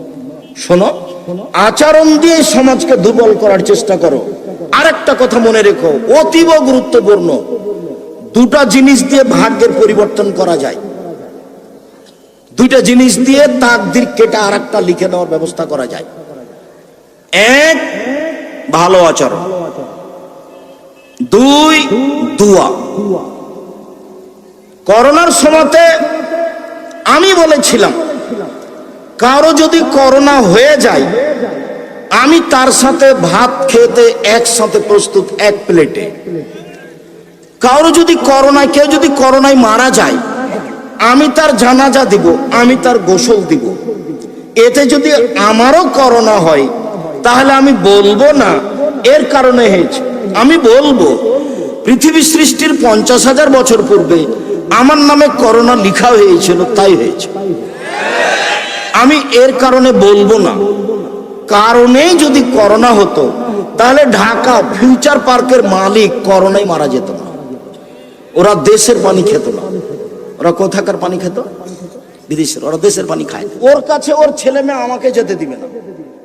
শোনো, আচরণ দিয়ে সমাজকে দুর্বল করার চেষ্টা করো। আরেকটা কথা মনে রেখো, অতীব গুরুত্বপূর্ণ, 2টা জিনিস দিয়ে ভাগ্যের পরিবর্তন করা যায়। 2টা জিনিস দিয়ে তাকদীর কেটে আরেকটা লিখে দেওয়ার ব্যবস্থা করা যায়। 1, ভালো আচরণ। 2, দোয়া। করোনার সময়তে আমি বলেছিলাম, কারো যদি করোনা হয়ে যায়, আমি তার সাথে ভাত খেতে একসাথে প্রস্তুত, 1 প্লেটে। কারো যদি করোনায়, কেউ যদি করোনায় মারা যায়, আমি তার জানাজা দিব, আমি তার গোসল দিব। এতে যদি আমারও করোনা হয়, তাহলে আমি বলবো না এর কারণে হয়েছে, আমি বলবো পৃথিবী সৃষ্টির 50,000 বছর পূর্বে আমার নামে করোনা লেখা হয়েছিল, তাই হয়েছে। আমি এর কারণে বলবো না। কারণেই যদি করোনা হতো, তাহলে ঢাকা ফিউচার পার্কের মালিক করোনায় মারা যেত না। ওরা দেশের পানি খেত না। ওরা কোথাকার পানি খেত? বিদেশের। ওরা দেশের পানি খায়। ওর কাছে ওর ছেলে মেয়ে আমাকে যেতে দিবে না।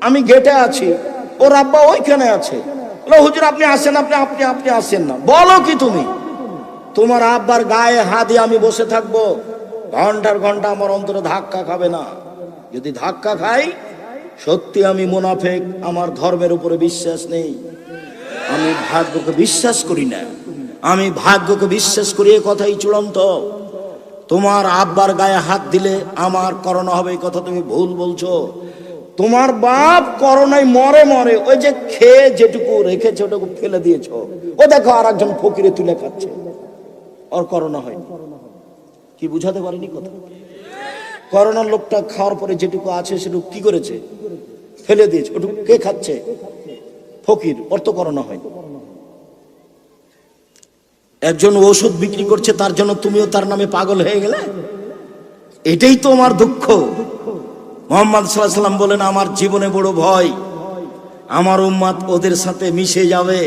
আমি গেটে আছি, ওর আব্বা ওইখানে আছে। হুজুর আপনি আসেন, আপনি আসেন না। বলো কি তুমি? তোমার আব্বার গায়ে হাত দিয়ে আমি বসে থাকবো? ঘন্টার ঘন্টা আমার অন্তরে ধাক্কা খাবে না। যদি ধাক্কা খাই, সত্যি আমি মুনাফিক, আমার ধর্মের উপরে বিশ্বাস নেই, আমি ভাগ্যকে বিশ্বাস করি না, আমি ভাগ্যকে বিশ্বাস করি, এ কথাই চূড়ান্ত। তোমার আব্বার গায়ে হাত দিলে আমার করোনা হবে, এই কথা তুমি ভুল বলছো। তোমার বাপ করোনায় মরে মরে, ওই যে খেয়ে যেটুকু রেখেছে ওটুকু ফেলে দিয়েছ, ও দেখো আর একজন ফকিরে তুলে খাচ্ছে, ওর করোনা হয়নি। কি বুঝাতে পারিনি কথা? করোনার লোকটা খাওয়ার পরে যেটুকু আছে সেটুকু কি করেছে? ফেলে দিয়েছে। ওটুকু কে খাচ্ছে? ফকির, ওর তো করোনা হয়নি। একজন ওষুধ বিক্রি করছে, তার জন্য তুমিও তার নামে পাগল হয়ে গেলে? এটাই তো আমার দুঃখ। মুহাম্মদ সাল্লাল্লাহু আলাইহি ওয়াসাল্লাম বলেন, আমার জীবনে বড় ভয় আমার উম্মত ওদের সাথে মিশে যাবে,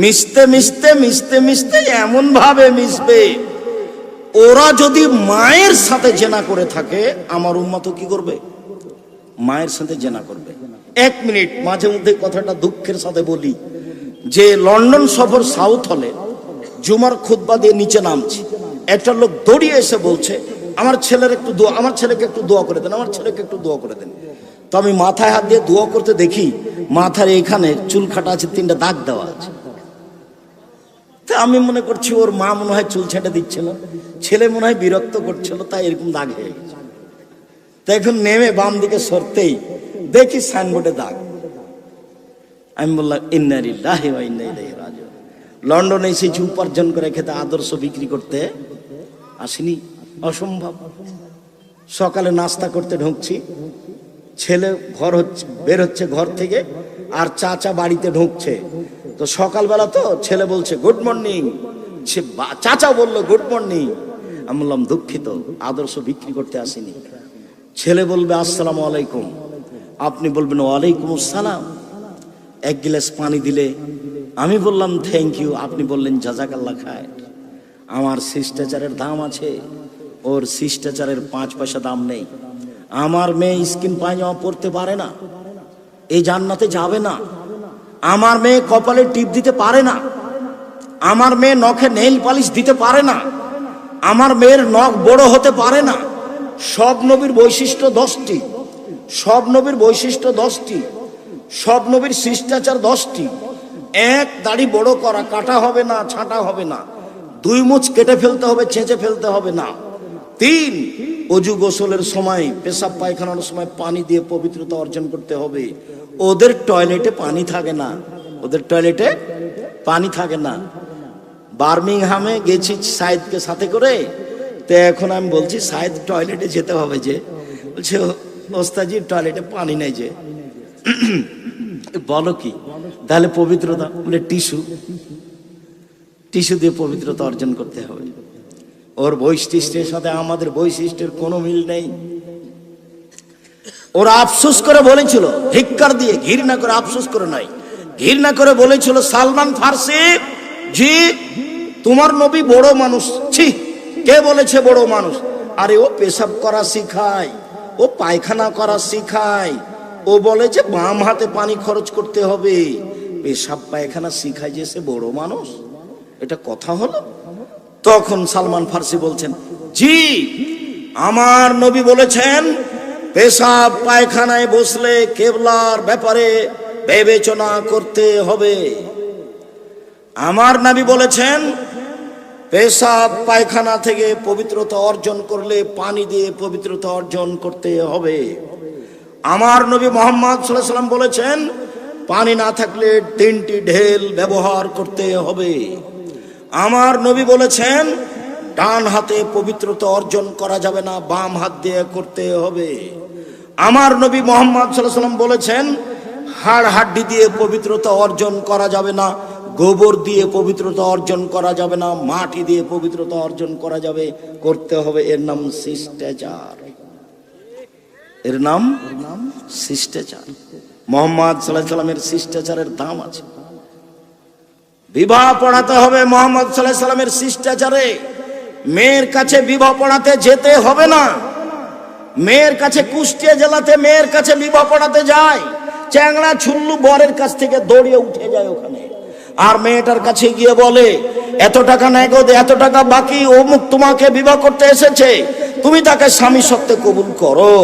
মিশতে মিশতে মিশতে মিশতে এমন ভাবে মিশবে, ওরা যদি মায়ের সাথে জেনা করে থাকে, আমার উম্মতও কি করবে? মায়ের সাথে জেনা করবে। 1 মিনিট মাঝে মধ্যে কথাটা দুঃখের সাথে বলি, যে লন্ডন সফর সাউথ হলে জুমার খুতবা দিয়ে নিচে নামছি, একটা লোক দৌড়িয়ে এসে বলছে, আমার ছেলের একটু দোয়া, আমার ছেলেকে একটু দোয়া করে দেন, আমার ছেলেকে একটু দোয়া করে দেন। তো আমি মাথায় হাত দিয়ে দোয়া করতে দেখি মাথার এখানে চুল কাটা আছে, 3টা দাগ দেওয়া আছে। তা আমি মনে করছি ওর মা মনে হয় চুল ছেঁটে দিচ্ছিল, ছেলে মনে হয় বিরক্ত করছিল, তাই এরকম দাগ হয়ে গেছে। তো এখন নেমে বাম দিকে সরতেই দেখি সাইনবোর্ডে দাগ। আমি বললাম, ইন্না লিল্লাহি ওয়া ইন্না ইলাইহি রাজিউন। লন্ডনে এসেছি উপার্জন করে খেতে, আদর্শ বিক্রি করতে আসিনি, অসম্ভব। সকালে নাস্তা করতে ঢুকছি, ছেলে বের হচ্ছে ঘর থেকে, আর চাচা বাড়িতে ঢুকছে। তো সকালবেলা তো ছেলে বলছে গুড মর্নিং, চাচা বললো গুড মর্নিং। আমি বললাম দুঃখিত, আদর্শ বিক্রি করতে আসিনি। ছেলে বলবে আসসালামু আলাইকুম, আপনি বলবেন ওয়ালাইকুম আসসালাম। 1 গ্লাস পানি দিলে আমি বললাম থ্যাংক ইউ, আপনি বললেন জাযাকাল্লাহ খায়। আমার শিষ্টাচারের দাম আছে, ওর শিষ্টাচারের 5 পয়সা দাম নেই। আমার মেয়ে স্কিন পায়জামা পরতে পারে না, এই জান্নাতে যাবে না। আমার মেয়ে কপালে টিপ দিতে পারে না, আমার মেয়ে নখে নেইল পালিশ দিতে পারে না, আমার মেয়ের নখ বড় হতে পারে না। সব নবীর বৈশিষ্ট্য 10টি, সব নবীর বৈশিষ্ট্য 10টি, সব নবীর শিষ্টাচার 10টি। 1, দাড়ি বড় করা, কাটা হবে না, ছাঁটা হবে না। 2, মুছ কেটে ফেলতে হবে, ছেঁচে ফেলতে হবে না। 3, অজু গোসলের সময়, পেশাব পায়খানার সময় পানি দিয়ে পবিত্রতা অর্জন করতে হবে। ওদের টয়লেটে পানি থাকে না, ওদের টয়লেটে পানি থাকে না। বার্মিংহামে গেছি সাইদকে সাথে করে, তো এখন আমি বলছি সাইদ টয়লেটে যেতে হবে, যে বলছে ওস্তাজি টয়লেটে পানি নেই যে। বলো কি? তাহলে পবিত্রতা, বলে টিস্যু দিয়ে পবিত্রতা অর্জন করতে হবে। ওর বৈশিষ্ট্যের সাথে আমাদের বৈশিষ্ট্যের কোনো মিল নেই। ওরা আফসোস করে বলেছিল, ধিক্কার দিয়ে, ঘৃণা করে, আফসোস করে নাই, ঘৃণা করে বলেছিল, সালমান ফার্সি জি তোমার নবী বড় মানুষ। ছি, কে বলেছে বড় মানুষ? আরে ও পেশাব করা শিখায়, ও পায়খানা করা শিখায়, ও বলে যে বাম হাতে পানি খরচ করতে হবে, পেশাব পায়খানা শিখায় যে সে বড় মানুষ? এটা কথা হলো? তখন সালমান ফার্সি বলছেন, জি আমার নবী বলেছেন পেশাব পায়খানায় বসলে কেবলার ব্যাপারে বিবেচনা করতে হবে। আমার নবী বলেছেন পেশাব পায়খানা থেকে পবিত্রতা অর্জন করলে পানি দিয়ে পবিত্রতা অর্জন করতে হবে। আমার নবী মুহাম্মদ সাল্লাল্লাহু আলাইহি ওয়াসাল্লাম বলেছেন পানি না থাকলে 3টি ঢেল ব্যবহার করতে হবে। আমার নবী বলেছেন ডান হাতে পবিত্রতা অর্জন করা যাবে না, বাম হাত দিয়ে করতে হবে। আমার নবী মুহাম্মদ সাল্লাল্লাহু আলাইহি ওয়াসাল্লাম বলেছেন হাড় হাড্ডি দিয়ে পবিত্রতা অর্জন করা যাবে না, গোবর দিয়ে পবিত্রতা অর্জন করা যাবে না, মাটি দিয়ে পবিত্রতা অর্জন করা যাবে, করতে হবে। এর নাম শিষ্টাচার, এর নাম শিষ্টাচার। মুহাম্মদ সাল্লাল্লাহু আলাইহি ওয়াসাল্লামের শিষ্টাচারের দাম আছে। বিবাহ পড়াতে হবে মুহাম্মদ সাল্লাল্লাহু আলাইহি ওয়াসাল্লামের শিষ্টাচারে। মেয়ের কাছে বিবাহ পড়াতে যেতে হবে না। মেয়ের কাছে, কুষ্টিয়া জেলাতে মেয়ের কাছে বিবাহ পড়াতে যায়, চ্যাংড়া ছুল্লু বরের কাছ থেকে দৌড়িয়ে উঠে যায় ওখানে, আর মেয়েটার কাছে গিয়ে বলে এত টাকা নাই গো, এত টাকা বাকি, অমুক তোমাকে বিবাহ করতে এসেছে, তুমি তাকে স্বামী সত্ত্বে কবুল করো।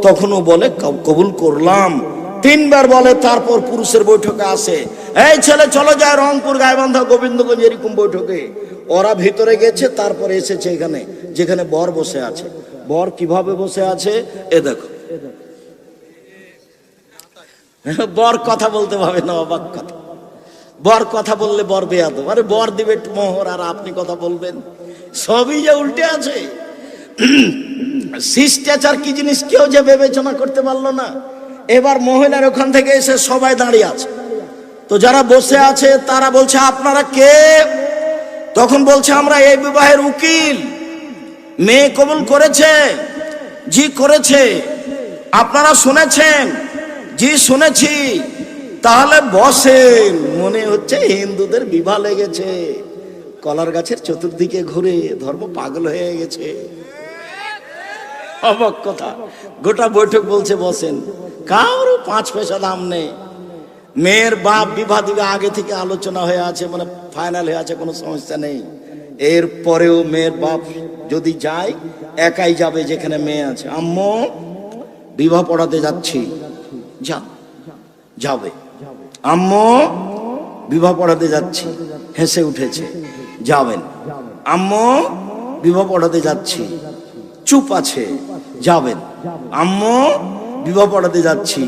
তখনও বলে কবুল করলাম। 3 বার বলে, তারপর পুরুষের বৈঠকে আসে, এই ছেলে চলো যায় রংপুর, গাইবান্ধা, গোবিন্দগঞ্জ, এরকম বৈঠকে। ওরা ভিতরে গেছে, তারপরে এসেছে এখানে, যেখানে বর বসে আছে। বর কিভাবে বসে আছে এ দেখো। বর কথা বলতে পারবে না, অবাক কথা। বর কথা বললে বর বেয়াদব। আরে বর দিবে মোহর আর আপনি কথা বলবেন, সবই যে উল্টে আছে। শিষ্টাচার কি জিনিস কেউ যে বিবেচনা করতে পারলো না। এবার মহিলার ওখান থেকে এসে সবাই দাঁড়িয়ে আছে, তো যারা বসে আছে তারা বলছে আপনারা কে? তখন বলছে আমরা এই বিবাহের উকিল, মেয়ে কবুল করেছে। জি করেছে। আপনারা শুনেছেন? জি শুনেছি। তাহলে বসেন। মনে হচ্ছে হিন্দুদের বিবাহ লেগেছে, কলার গাছের চতুর্দিকে ঘুরে ধর্ম পাগল হয়ে গেছে। অবাক কথা, গোটা বৈঠক বলছে বসেন, কারো 5 পয়সা দাম নেই। মেয়ের বাপ বিবাহ দিবে, আগে থেকে আলোচনা হয়ে আছে, মানে ফাইনাল হয়ে আছে, কোনো সমস্যা নেই। এর পরেও মেয়ের বাপ যদি যায়, একাই যাবে যেখানে মেয়ে আছে। আম্মু বিবাহ পড়াতে যাচ্ছি, যাবে। আম্মু বিবাহ পড়াতে যাচ্ছি, হেসে উঠেছে, যাবেন। আম্মু বিবাহ পড়াতে যাচ্ছি, চুপ আছে, যাবেন। আম্মু বিবাহ পড়াতে যাচ্ছি,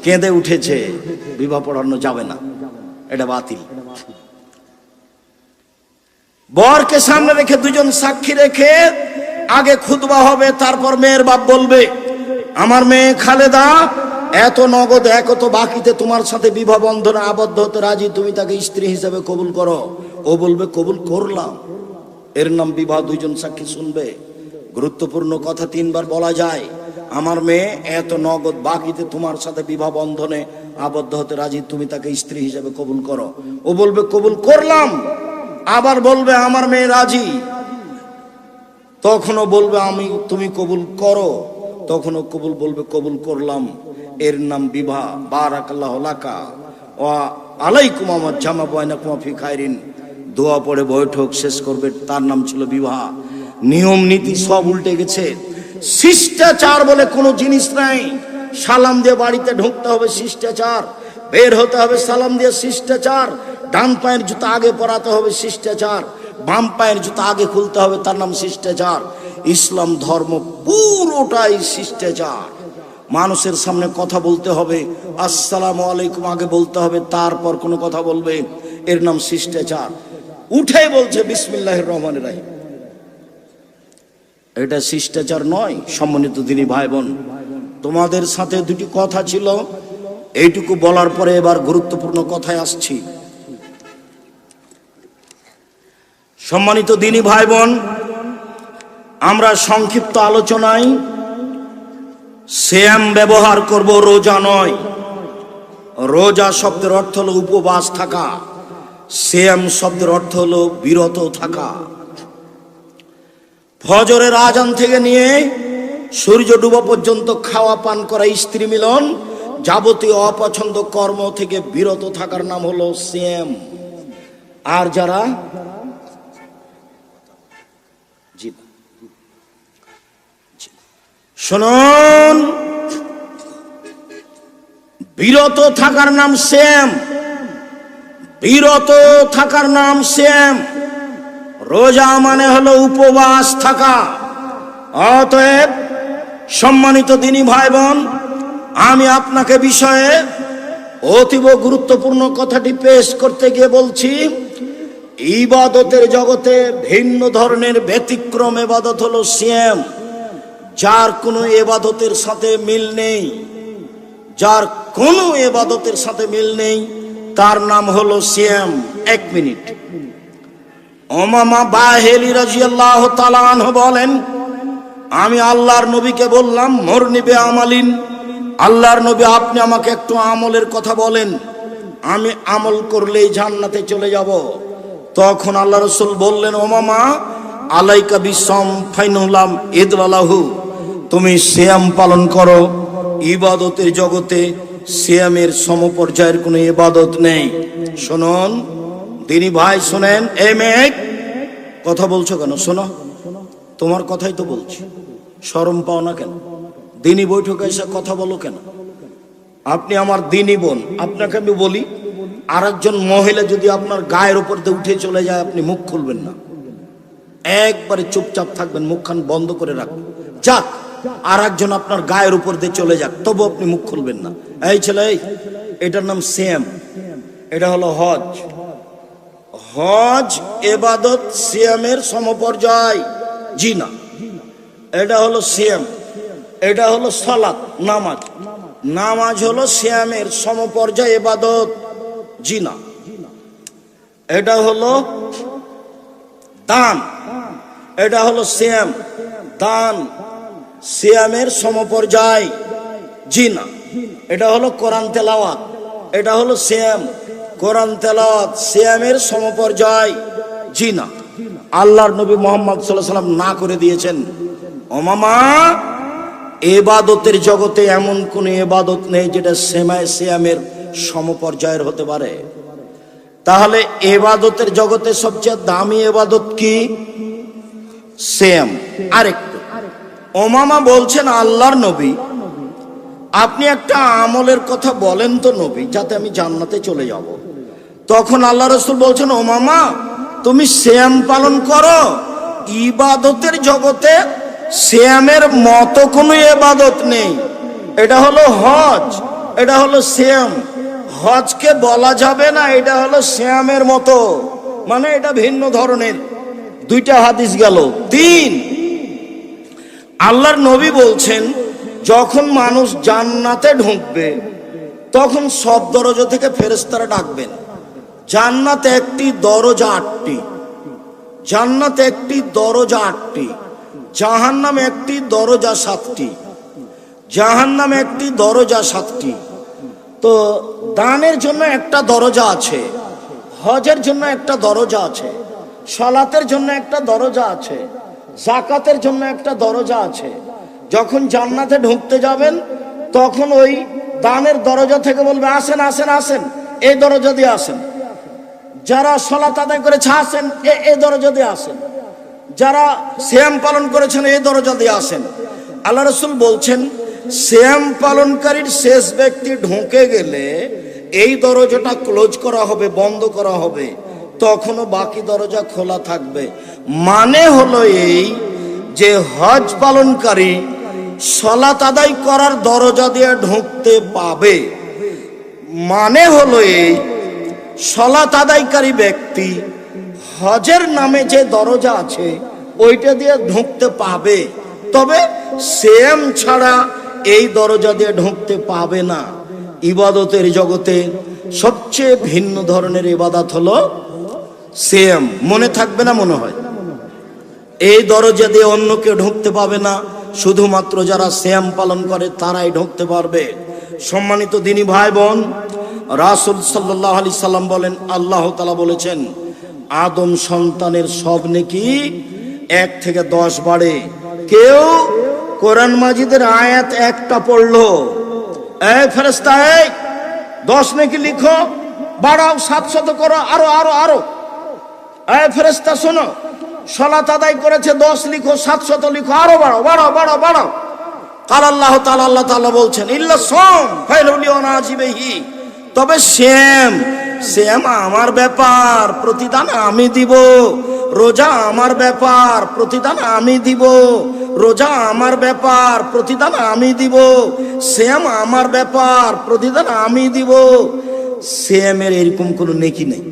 কেঁদে উঠেছে, বিবাহ পড়ানো যাবে না, এটা বাতিল। বরকে সামনে রেখে, 2 জন সাক্ষী রেখে আগে খুতবা হবে, তারপর মেয়ের বাপ বলবে আমার মেয়ে খালেদা এত নগদ এত বাকিতে তোমার সাথে বিবাহ বন্ধনে আবদ্ধ হতে রাজি, তুমি তাকে স্ত্রী হিসেবে কবুল করো। ও বলবে কবুল করলাম। এর নাম বিবাহ। 2 জন সাক্ষী শুনবে। গুরুত্বপূর্ণ কথা 3 বার বলা যায়, আমার মেয়ে এত নগদ বাকিতে তোমার সাথে বিবাহ বন্ধনে আবদ্ধ হতে রাজি, তুমি তাকে স্ত্রী হিসেবে কবুল করো। ও বলবে কবুল করলাম। আবার বলবে আমার মেয়ে রাজি। তখনও বলবে তুমি কবুল করো। তখনও কবুল বলবে কবুল করলাম। এর নাম বিবাহ। বারাকাল্লাহু লাকা ওয়া আলাইকুম আমার জামা বাইনাকুম ফি খায়রিন। দোয়া পড়ে বৈঠক শেষ করবে, তার নাম ছিল বিবাহ। নিয়ম নীতি সব উল্টে গেছে। শিষ্টাচার বলে কোনো জিনিস নাই। সালাম দিয়ে বাড়িতে ঢুকতে হবে, শিষ্টাচার। বের হতে হবে সালাম দিয়ে, শিষ্টাচার। ডান পায়ের জুতা আগে পরাতে হবে, শিষ্টাচার। বাম পায়ের জুতা আগে খুলতে হবে, তার নাম শিষ্টাচার। ইসলাম ধর্ম পুরোটাই শিষ্টাচার। মানুষের সামনে কথা বলতে হবে, আসসালামু আলাইকুম আগে বলতে হবে, তারপর কোনো কথা বলবে, এর নাম শিষ্টাচার। উঠে বলছে বিসমিল্লাহির রহমানির রহিম, এটা শিষ্টাচার নয়। সম্মানিত দিনী ভাই বোন, তোমাদের সাথে 2টি কথা ছিল, এইটুকু বলার পরে এবার গুরুত্বপূর্ণ কথায় আসছি। সম্মানিত দিনী ভাই বোন, আমরা সংক্ষিপ্ত আলোচনায় সিয়াম ব্যবহার করব, রোজা নয়। রোজা শব্দের অর্থ হলো উপবাস থাকা, সিয়াম শব্দের অর্থ হলো বিরত থাকা। ফজরের আজান থেকে নিয়ে সূর্য ডুবা পর্যন্ত খাওয়া পান করা, স্ত্রী মিলন, যাবতীয় অপছন্দ কর্ম থেকে বিরত থাকার নাম হলো সিয়াম। আর যারা শুনুন, বিরত থাকার নাম সিয়াম। বিরত থাকার নাম সিয়াম। রোজা মানে হলো উপবাস থাকা। অতএব সম্মানিত দিনী ভাই বোন, আমি আপনাকে বিষয়ে অতীব গুরুত্বপূর্ণ কথাটি পেশ করতে গিয়ে বলছি, ইবাদতের জগতে ভিন্ন ধরনের ব্যতিক্রম ইবাদত হলো সিয়াম। যার কোনো ইবাদতের সাথে মিল নেই, যার কোনো ইবাদতের সাথে মিল নেই, তার নাম হলো সিয়াম। 1 মিনিট। উমামা বাহিলি রাদিয়াল্লাহু তাআলা আনহু বলেন, আমি আল্লাহর নবীকে বললাম, মরনি বে আমালিন, আল্লাহর নবী আপনি আমাকে একটু আমলের কথা বলেন, আমি আমল করলেই জান্নাতে চলে যাব। তখন আল্লাহ রাসূল বললেন, উমামা আলাইকা বিসম ফাইনুলাম ইদলালাহু, তুমি সিয়াম পালন করো। ইবাদতের জগতে সিয়ামের সমপর্যায়ের কোনো ইবাদত নেই। শুনুন দিনী ভাই, শুনেন। এই মেয়ে কথা বলছো কেন? শোনো, তোমার কথাই তো বলছি, শরম পাও না কেন? দিনী বৈঠকে এসে কথা বলো কেন? আপনি আমার দিনী বোন, আপনাকে আমি বলি, আরেকজন মহিলা যদি আপনার গায়ের উপর দিয়ে উঠে চলে যায়, আপনি মুখ খুলবেন না, একবারে চুপচাপ থাকবেন, মুখখান বন্ধ করে রাখবেন। যাক, আর একজন আপনার গায়ের উপর দিয়ে চলে যাক, তবু আপনি মুখ খুলবেন না। এই ছেলে, এটার নাম সিয়াম, এটা হলো হজ। হজ ইবাদত সিয়ামের সমপর্যায়, জি না। এটা হলো সিয়াম, এটা হলো সালাত, নামাজ। নামাজ হলো সিয়ামের সমপর্যায় ইবাদত, জি না। এটা হলো দান, এটা হলো সিয়াম, দান সিয়ামের সমপর্যায়, জি না। এটা হলো কোরআন তেলাওয়াত, এটা হলো সিয়াম, কোরআন তেলাওয়াত সিয়ামের সমপর্যায়, জি না। আল্লাহর নবী মুহাম্মদ সাল্লাল্লাহু আলাইহি ওয়াসাল্লাম না করে দিয়েছেন, ও মামা, ইবাদতের জগতে এমন কোন ইবাদত নেই যেটা সিয়ামের সমপর্যায়ের হতে পারে। তাহলে ইবাদতের জগতে সবচেয়ে দামি ইবাদত কি? সিয়াম। আরেকটু, ওমামা বলছেন, আল্লাহর নবী, আপনি একটা আমলের কথা বলেন তো নবী, যাতে আমি জান্নাতে চলে যাব। তখন আল্লাহ রাসূল বলছেন, ওমামা, তুমি সিয়াম পালন করো। ইবাদতের জগতে সিয়ামের মতো কোনো ইবাদত নেই। এটা হলো হজ, এটা হলো সিয়াম। হজকে বলা যাবে না এটা হলো সিয়ামের মতো, মানে এটা ভিন্ন ধরনের। দুইটা হাদিস গেল। তিন, আল্লাহর নবী বলছেন, যখন মানুষ জান্নাতে ঢুকবে তখন সব দরজা থেকে ফেরেশতারা ডাকবেন। জান্নাতে একটি দরজা 8টি, জান্নাতে একটি দরজা 8টি, জাহান্নামে একটি দরজা 7টি, জাহান্নামে একটি দরজা 7টি। তো দানের জন্য একটা দরজা আছে, হজের জন্য একটা দরজা আছে, সালাতের জন্য একটা দরজা আছে, যাকাতের জন্য একটা দরজা আছে। যখন জান্নাতে ঢুকতে যাবেন তখন ওই দানের দরজা থেকে বলবে, আসেন আসেন আসেন, এই দরজা দিয়ে আসেন। যারা সালাত আদায় করেছে আসেন, এই দরজা দিয়ে আসেন। যারা সিয়াম পালন করেছেন এই দরজা দিয়ে আসেন। আল্লাহ রাসূল বলছেন, সিয়াম পালনকারীর শেষ ব্যক্তি ঢুকে গেলে এই দরজাটা ক্লোজ করা হবে, বন্ধ করা হবে, তখনও বাকি দরজা খোলা থাকবে। মানে হলো এই যে হজ পালনকারী সালাত আদায় করার দরজা দিয়ে ঢুকতে পাবে। মানে হলো এই, সালাত আদায়কারী ব্যক্তি হজের নামে যে দরজা আছে ওইটা দিয়ে ঢুকতে পাবে, তবে সিয়াম ছাড়া এই দরজা দিয়ে ঢুকতে পাবে না। ইবাদতের জগতে সবচেয়ে ভিন্ন ধরনের ইবাদত হলো সিয়াম। মনে থাকবে না মনে হয়? এই দরজা দিয়ে অন্য কেউ ঢুকতে পাবে না, শুধুমাত্র যারা সিয়াম পালন করে তারাই ঢুকতে পারবে। সম্মানিত দিনী ভাই বোন, রাসূল সাল্লাল্লাহু আলাইহি সাল্লাম বলেন, আল্লাহ তাআলা বলেছেন, আদম সন্তানের সব নেকি 1 থেকে 10 বাড়ে। কেউ কোরআন মাজিদের আয়াত একটা পড়লো, এই ফেরেশতা, এই 10 নেকি লিখো, বাড়াও, 700 করো, আরো আরো আরো। এই ফেরেশতা শোনো, সালাত আদায় করেছে 10 লিখো, 700 লিখো, আরো বাড়াও বাড়াও বাড়াও বাড়াও। কাল আল্লাহ তাআলা, আল্লাহ তাআলা বলছেন, ইল্লা সাম ফাইলুলি ওয়ানাজিবিহি, তবে সিয়াম আমার ব্যাপার, প্রতিদান আমি দিব। রোজা আমার ব্যাপার, প্রতিদান আমি দিব। রোজা আমার ব্যাপার, প্রতিদান আমি দিব। সিয়াম আমার ব্যাপার, প্রতিদান আমি দিব। সিয়ামের এরকম কোনো নেকি নেই।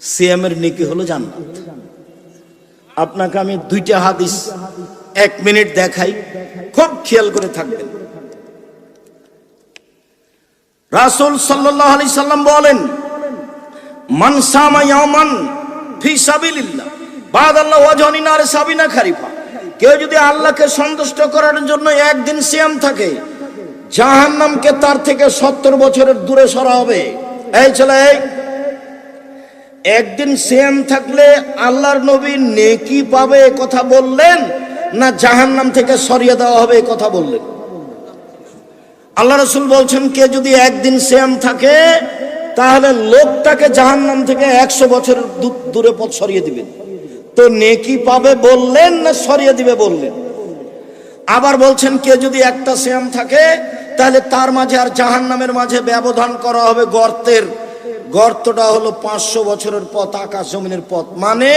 সিয়ামের নেকি হলো জান্নাত। আপনাকে আমি 2টা হাদিস 1 মিনিট দেখাই, খুব খেয়াল করে থাকবেন। রাসূল সাল্লাল্লাহু আলাইহি সাল্লাম বলেন, মান সামা ইয়াওমান ফি সাবিলিল্লাহ বাদাল্লাহু ওয়াজহানি নার সাবিনা খারিফা, কেউ যদি আল্লাহকে সন্তুষ্ট করার জন্য একদিন সিয়াম থাকে, জাহান্নামকে তার থেকে 70 বছরের দূরে সরা হবে। এই ছেলে, একদিন সিয়াম থাকলে আল্লাহর নবী নেকি পাবে কথা বললেন, না জাহান্নাম থেকে সরিয়ে দেওয়া হবে কথা বললেন? আল্লাহ রাসূল বলছেন, কে যদি একদিন সিয়াম থাকে তাহলে লোকটাকে জাহান্নাম থেকে 100 বছরের দূরে পথ সরিয়ে দিবেন। তো নেকি পাবে বললেন না সরিয়ে দিবে বললেন? আবার বলছেন কে যদি একটা সিয়াম থাকে তাহলে তার মাঝে আর জাহান্নামের মাঝে ব্যবধান করা হবে গর্তের। গর্তটা হলো 500 বছরের পথ, আকাশ জমিনের পথ। মানে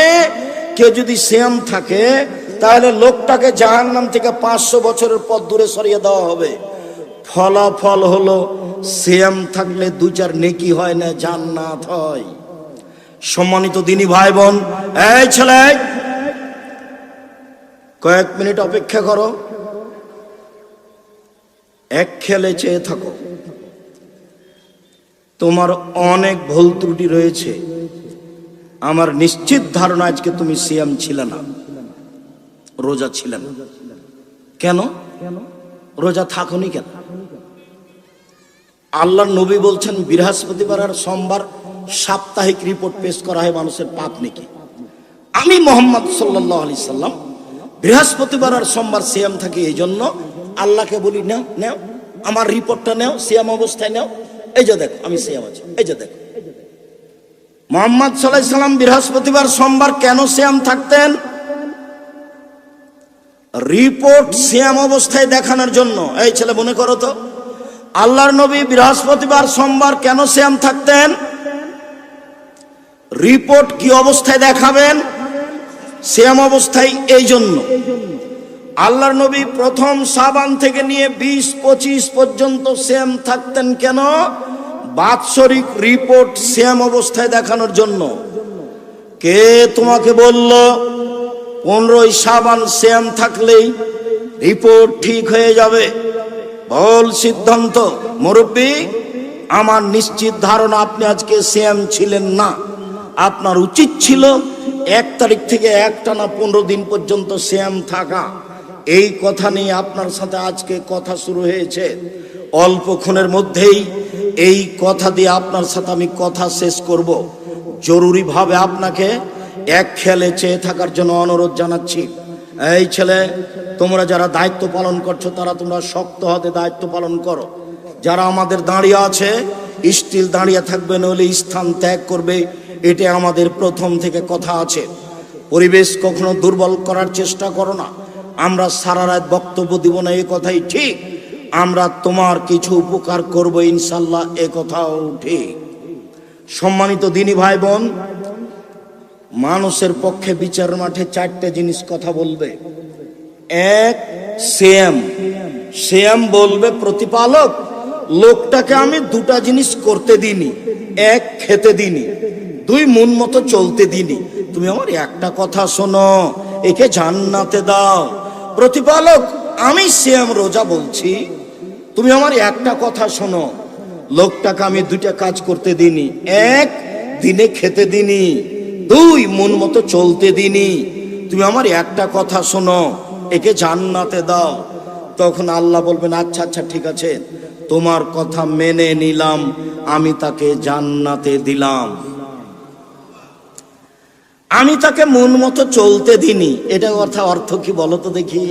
কেউ যদি সিয়াম থাকে তাহলে লোকটাকে জাহান্নাম থেকে 500 বছরের পথ দূরে সরিয়ে দেওয়া হবে। ফলাফল হলো সিয়াম থাকলে 2-4 নেকি হয় না, জান্নাত হয়। সম্মানিত দিনী ভাই বোন, এই ছেলে কয়েক মিনিট অপেক্ষা করো, এক খেলে চেয়ে থাকো। তোমার অনেক ভুল ত্রুটি রয়েছে, আমার নিশ্চিত ধারণা আজকে তুমি সিয়াম ছিল না, রোজা ছিল না। কেন রোজা থাকুনি কেন? আল্লাহর নবী বলছেন বৃহস্পতিবার আর সোমবার সাপ্তাহিক রিপোর্ট পেশ করা হয় মানুষের পাপ নাকি। আমি মোহাম্মদ সাল্লাল্লাহু আলাইহি সাল্লাম বৃহস্পতিবার আর সোমবার সিয়াম থাকি, এই জন্য আল্লাহকে বলি নাও নাও আমার রিপোর্টটা নাও, সিয়াম অবস্থায় নাও, এই যে দেখো আমি সিয়াম আছি, এই যে দেখো। মোহাম্মদ সাল্লাল্লাহু আলাইহি সাল্লাম বৃহস্পতিবার সোমবার কেন সিয়াম থাকতেন? রিপোর্ট সিয়াম অবস্থায় দেখানোর জন্য। এই ছেলে মনে করো তো, আল্লাহর নবী বৃহস্পতিবার সোমবার কেন সিয়াম থাকতেন? রিপোর্ট কি অবস্থায় দেখাবেন? সিয়াম অবস্থায়। এই জন্য আল্লাহর নবী প্রথম শাবান থেকে নিয়ে 20-25 পর্যন্ত সিয়াম থাকতেন। কেন? বাৎসরিক রিপোর্ট সিয়াম অবস্থায় দেখানোর জন্য। কে তোমাকে বলল 15ই শাবান সিয়াম থাকলেই রিপোর্ট ঠিক হয়ে যাবে? ভুল সিদ্ধান্ত মুরব্বী। আমার নিশ্চিত ধারণা আপনি আজকে সিয়াম ছিলেন না। আপনার উচিত ছিল 1 তারিখ থেকে একটানা 15 দিন পর্যন্ত সিয়াম থাকা। এই কথা নিয়ে আপনার সাথে আজকে কথা শুরু হয়েছে। অল্পক্ষণের মধ্যেই এই কথা দিয়ে আপনার সাথে আমি কথা শেষ করব। জরুরিভাবে আপনাকে এক খেয়ালে চেয়ে থাকার জন্য অনুরোধ জানাচ্ছি। এই ছেলে, তোমরা যারা দায়িত্ব পালন করছো তারা তোমরা শক্ত হাতে দায়িত্ব পালন করো। যারা আমাদের দাঁড়িয়ে আছে স্টিল দাঁড়িয়ে থাকবে, নইলে স্থান ত্যাগ করবে। এটা আমাদের প্রথম থেকে কথা আছে। পরিবেশ কখনো দুর্বল করার চেষ্টা করো না। আমরা সারা রাত বক্তব্য দিব না, এ কথাই ঠিক। আমরা তোমার কিছু উপকার করব ইনশাল্লাহ, এ কথাও ঠিক। সম্মানিত দিনী ভাই বোন, মানুষের পক্ষে বিচার মাঠে 4টে জিনিস কথা বলবে। 1, সিয়াম। সিয়াম বলবে প্রতিপালক, লোকটাকে আমি 2টা জিনিস করতে দিইনি। 1, খেতে দিইনি। 2, মন মতো চলতে দিইনি। তুমি আমার একটা কথা শোনো, একে জান্নাতে দাও। প্রতিপালক, আমি সিয়াম রোজা বলছি, তুমি আমার একটা কথা শোনো, লোকটাকে আমি 2টা কাজ করতে দিইনি। 1, দিনে খেতে দিইনি। 2, মন মতো চলতে দিইনি। তুমি আমার একটা কথা শোনো, একে জান্নাতে দাও। তখন আল্লাহ বলবেন আচ্ছা আচ্ছা ঠিক আছে, তোমার কথা মেনে নিলাম, আমি তাকে জান্নাতে দিলাম। আমি তাকে মন মতো চলতে দিইনি। এটা অর্থ কি বলো তো দেখি?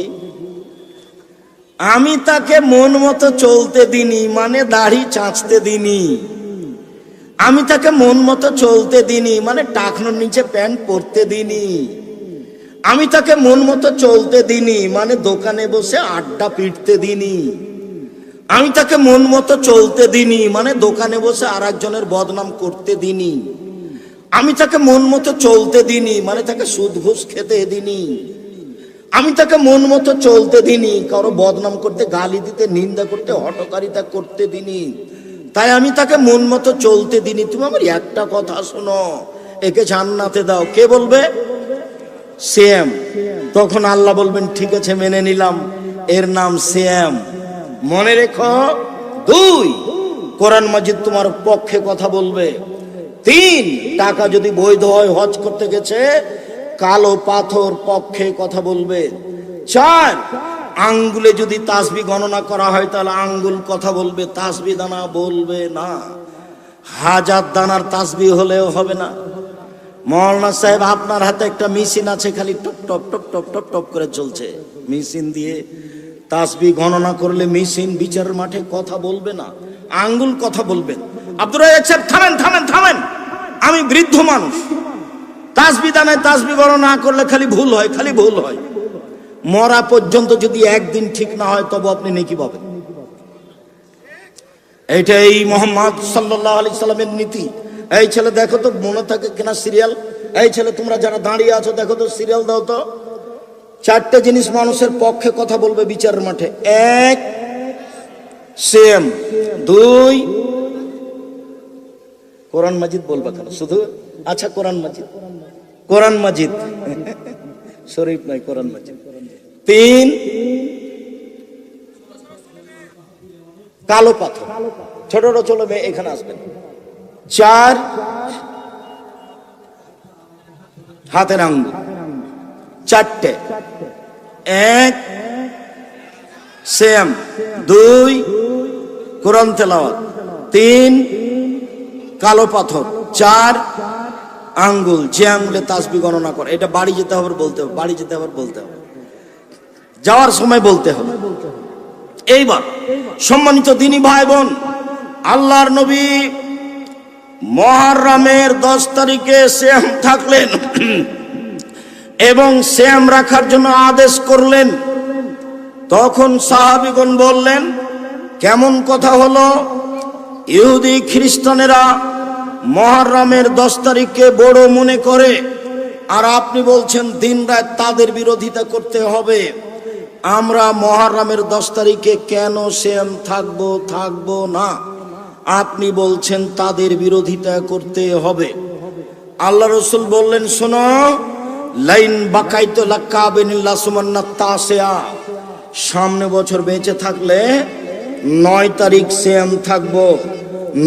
আমি তাকে মন মতো চলতে দিইনি মানে দাড়ি চাঁচতে দিইনি। আমি তাকে মন মতো চলতে দিইনি মানে টাকনোর নিচে প্যান্ট পরতে দিইনি। আমি তাকে মন মতো চলতে দিইনি মানে দোকানে বসে আড্ডা পিটতে দিইনি। আমি তাকে মন মতো চলতে দিইনি মানে দোকানে বসে আরেকজনের বদনাম করতে দিইনি। আমি তাকে মন মতো চলতে দিইনি মানে তাকে সুদ ঘুষ খেতে দিইনি। আমি তাকে মন মতো চলতে দিইনি কারো বদনাম করতে, গালি দিতে, নিন্দা করতে, হটকারিতা করতে দিইনি। তাই আমি তাকে মন মতো চলতে দিইনি। তুমি আমার একটা কথা শোনো, একে জান্নাতে দাও। কে বলবে? সিয়াম। তখন আল্লাহ বলবেন ঠিক আছে মেনে নিলাম, এর নাম সিয়াম। মনে রেখো, 2, কোরআন মাজিদ তোমার পক্ষে কথা বলবে। 3, টাকা যদি বৈধ হয়, হজ করতে গেছে, কালো পাথর পক্ষে কথা বলবে। 4, আঙ্গুলে যদি তাসবিহ গণনা করা হয় তাহলে আঙ্গুল কথা বলবে, তাসবিহ দানা বলবে না। 1000 দানার তাসবিহ হলেও হবে না। মৌলানা সাহেব, আপনার হাতে একটা মেশিন আছে, খালি top top top top top top করে চলছে। মেশিন দিয়ে তাসবিহ গণনা করলে মেশিন বিচারের মাঠে কথা বলবে না, আঙ্গুল কথা বলবে। আব্দুর রাজ্জাক সাহেব, থামেন থামেন থামেন, আমি বৃদ্ধ মানুষ। তাসবিহ দানায় তাসবিহ গণনা না করলে খালি ভুল হয়, খালি ভুল হয়। মরা পর্যন্ত যদি একদিন ঠিক না হয় তবে আপনি নেকি পাবেন। এইটাই মোহাম্মদ সাল্লাল্লাহু আলাইহি সাল্লামের নীতি। এই ছেলে দেখো তো মনে থাকে কিনা সিরিয়াল, এই ছেলে তোমরা যারা দাঁড়িয়ে আছো দেখো তো সিরিয়াল দাও তো। চারটে জিনিস মানুষের পক্ষে কথা বলবে বিচারের মাঠে। এক, সেম। দুই, কোরআন মাজিদ বলবা কেন শুধু? আচ্ছা কোরআন মাজিদ, কোরআন মাজিদ শরীফ নাই, কোরআন মাজিদ। তিন, কালো পাথর, ছোট ছোট চলে এখানে আসবেন। চার, হাতের আঙ্গুল। চারটে। এক, সেম। দুই, কোরআন তেলাওয়াত। তিন, কালো পাথর। চার, আঙ্গুল, যে আঙ্গুলে তাসবিহ গণনা করে। এটা বাড়ি যেতে হবে বলতে হবে, বাড়ি যেতে হবে বলতে হবে, যাওয়ার সময় বলতে হবে। এইবার সম্মানিত দিনী ভাই বোন, আল্লাহর নবী মুহররমের 10 তারিখে সিয়াম থাকলেন এবং সিয়াম রাখার জন্য আদেশ করলেন। তখন সাহাবীগণ বললেন, কেমন কথা হলো? ইহুদি খ্রিস্টানেরা মুহররমের 10 তারিখকে বড় মনে করে, আর আপনি বলছেন দিন রাত তাদের বিরোধিতা করতে হবে। আমরা মুহররমের 10 তারিখে কেন সিয়াম থাকবো না? আপনি বলছেন তাদের বিরোধিতা করতে হবে। আল্লাহ রাসূল বললেন, শোনো, লাইন বাকাইতু লাকাবিনিল্লাহ সুমান্নাত তাসিয়া, সামনে বছর বেঁচে থাকলে 9 তারিখ সিয়াম থাকবো।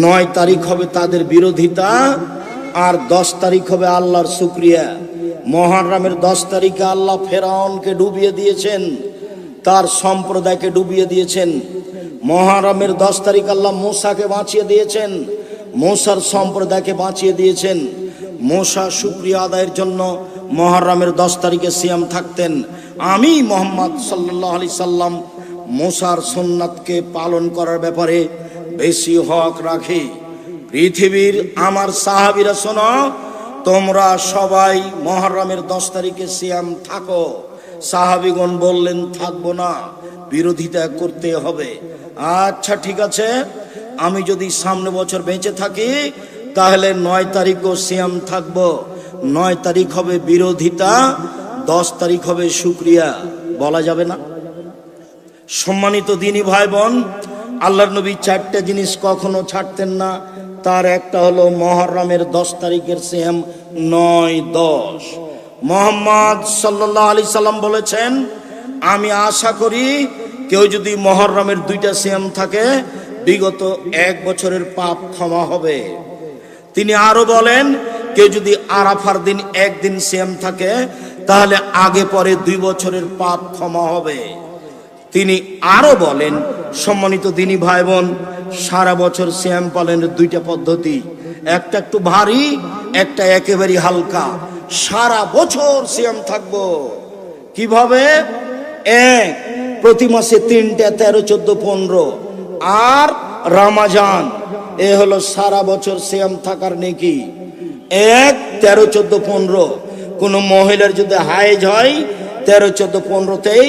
9 তারিখ হবে তাদের বিরোধিতা, আর 10 তারিখ হবে আল্লাহর শুকরিয়া। মুহররমের 10 তারিখে আল্লাহ ফেরাউনকে ডুবিয়ে দিয়েছেন, তার সম্প্রদায়কে ডুবিয়ে দিয়েছেন। মুহররমের 10 তারিখ আল্লাহ মূসাকে বাঁচিয়ে দিয়েছেন, মূসার সম্প্রদায়কে বাঁচিয়ে দিয়েছেন। মূসা শুকরিয়া আদায়ের জন্য মুহররমের 10 তারিখে সিয়াম থাকতেন। আমি মুহাম্মদ সাল্লাল্লাহু আলাইহি সাল্লাম মূসার সুন্নাতকে পালন করার ব্যাপারে বেশি হক রাখি। পৃথিবীর আমার সাহাবীরা, শোনো, তোমরা সবাই মুহররমের 10 তারিখে সিয়াম থাকো। সাহাবীগণ বললেন, থাকবো না, বিরোধিতা করতে হবে। আচ্ছা ঠিক আছে, আমি যদি সামনে বছর বেঁচে থাকি তাহলে 9 তারিখও সিয়াম থাকবো। 9 তারিখ হবে বিরোধিতা, 10 তারিখ হবে শুকরিয়া। বলা যাবে না? সম্মানিত দিনী ভাই বোন, আল্লাহর নবী 4টে জিনিস কখনো ছাড়তেন না। তার একটা হলো মুহররমের 10 তারিখের সিয়াম 9-10। মুহাম্মদ সাল্লাল্লাহু আলাইহি সাল্লাম বলেছেন, আমি আশা করি কেউ যদি মুহররমের 2টা সিয়াম থাকে বিগত 1 বছরের পাপ ক্ষমা হবে। তিনি আরো বলেন, কেউ যদি আরাফার দিন একদিন সিয়াম থাকে তাহলে আগে পরে 2 বছরের পাপ ক্ষমা হবে। তিনি আরো বলেন, সম্মানিত দিনী ভাই বোন, সারা বছর সিয়াম পালনের 2টা পদ্ধতি, একটা একটু ভারী, একটা একেবারে হালকা। সারা বছর সিয়াম থাকবো। কিভাবে? এক, প্রতি মাসে 3টা, 13, 14, 15, আর রমজান, এ হলো সারা বছর সিয়াম থাকার নেকি। 1, 13, 14, 15। কোন মহিলার যদি হায়েজ হয় 13, 14, 15তেই,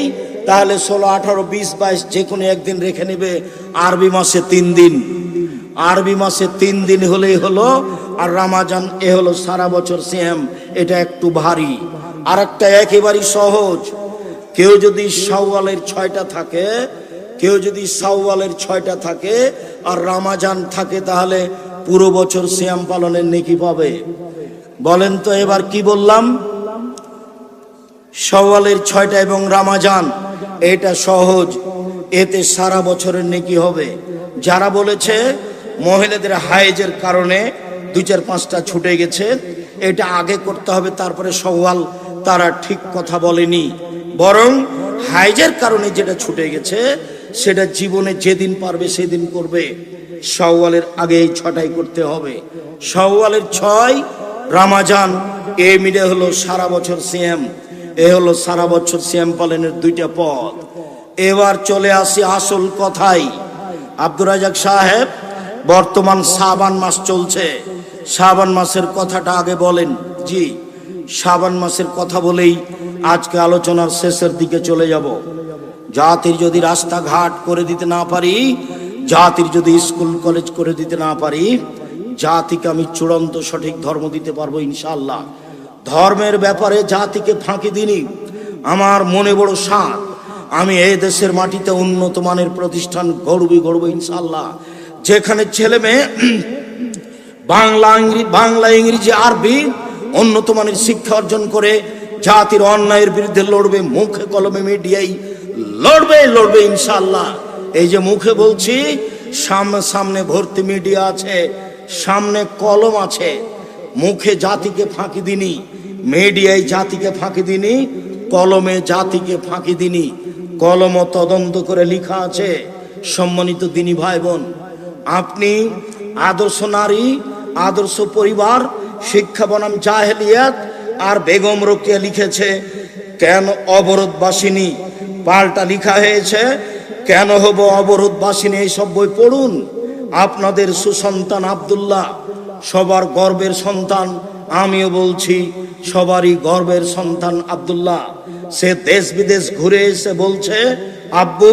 তাহলে 16, 18, 20, 22 যে কোনো একদিন রেখে নেবে। আরবি মাসে 3 দিন, আরবি মাসে 3 দিন হলেই হলো। আর রমজান, এ হলো সারা বছর সিয়াম। এটা একটু ভারী। আর একটা একেবারেই সহজ, কেউ যদি শাওয়ালের 6টা থাকে, কেউ যদি শাওয়ালের 6টা থাকে আর রমজান থাকে, তাহলে পুরো বছর সিয়াম পালনের নেকি পাবে। বলেন তো এবার কি বললাম? শাওয়ালের 6টা এবং রমজান, এটা সহজ, এতে সারা বছরের নেকি হবে। যারা বলেছে মহিলাদের হায়েজের কারণে 2-4-5টা ছুটে গেছে, এটা আগে করতে হবে তারপরে শাওয়াল, তারা ঠিক কথা বলেনি। বরং হায়েজের কারণে যেটা ছুটে গেছে সেটা জীবনে যেদিন পারবে সেদিন করবে। শাওয়ালের আগে এই 6টাই করতে হবে। শাওয়ালের 6, রমজান, এ মিলে হলো সারা বছর সিয়াম। এ হলো সারা বছর সিয়াম পালনের 2টা পথ। এবার চলে আসি আসল কথাই। আব্দুর রাজাক সাহেব, বর্তমান শাবান মাস চলছে, শাবান মাসের কথাটা আগে বলেন। জি, শাবান মাসের কথা বলেই আজকে আলোচনার শেষের দিকে চলে যাব। জাতির যদি রাস্তাঘাট করে দিতে না পারি, জাতির যদি স্কুল কলেজ করে দিতে না পারি, জাতিকে আমি চূড়ান্ত সঠিক ধর্ম দিতে পারবো ইনশাআল্লাহ। ধর্মের ব্যাপারে জাতিকে ফাঁকি দিনি। আমার মনে বড় সাধ, আমি এই দেশের মাটিতে উন্নত মানের প্রতিষ্ঠান গড়ব ইনশাআল্লাহ। যেখানে ছেলে মেয়ে বাংলা ইংরেজি আরবি উন্নত মানের শিক্ষা অর্জন করে জাতির অন্যায়ের বিরুদ্ধে লড়বে, মুখে কলমে মিডিয়াই লড়বে ইনশাআল্লাহ। এই যে মুখে বলছি, সামনে ভর্তি মিডিয়া আছে, সামনে কলম আছে। মুখে জাতিকে ফাঁকি দিনি, মিডিয়ায় জাতিকে ফাঁকি দিনি, কলমে জাতিকে ফাঁকি দিনি। কলম তদন্ত করে লেখা আছে। সম্মানিত দিনী ভাই বোন, আপনি আদর্শ নারী, আদর্শ পরিবার, শিক্ষা বনাম জাহেলিয়াত আর বেগম রোকেয়া লিখেছে কেন অবরোধবাসিনী, পাল্টা লেখা হয়েছে কেন হব অবরোধবাসিনী। এইসব বই পড়ুন। আপনাদের সুসন্তান আব্দুল্লাহ সবার গর্বের সন্তান, আমিও বলছি সবারই গর্বের সন্তান আব্দুল্লাহ। সে দেশ বিদেশ ঘুরে এসে বলছে, আব্বু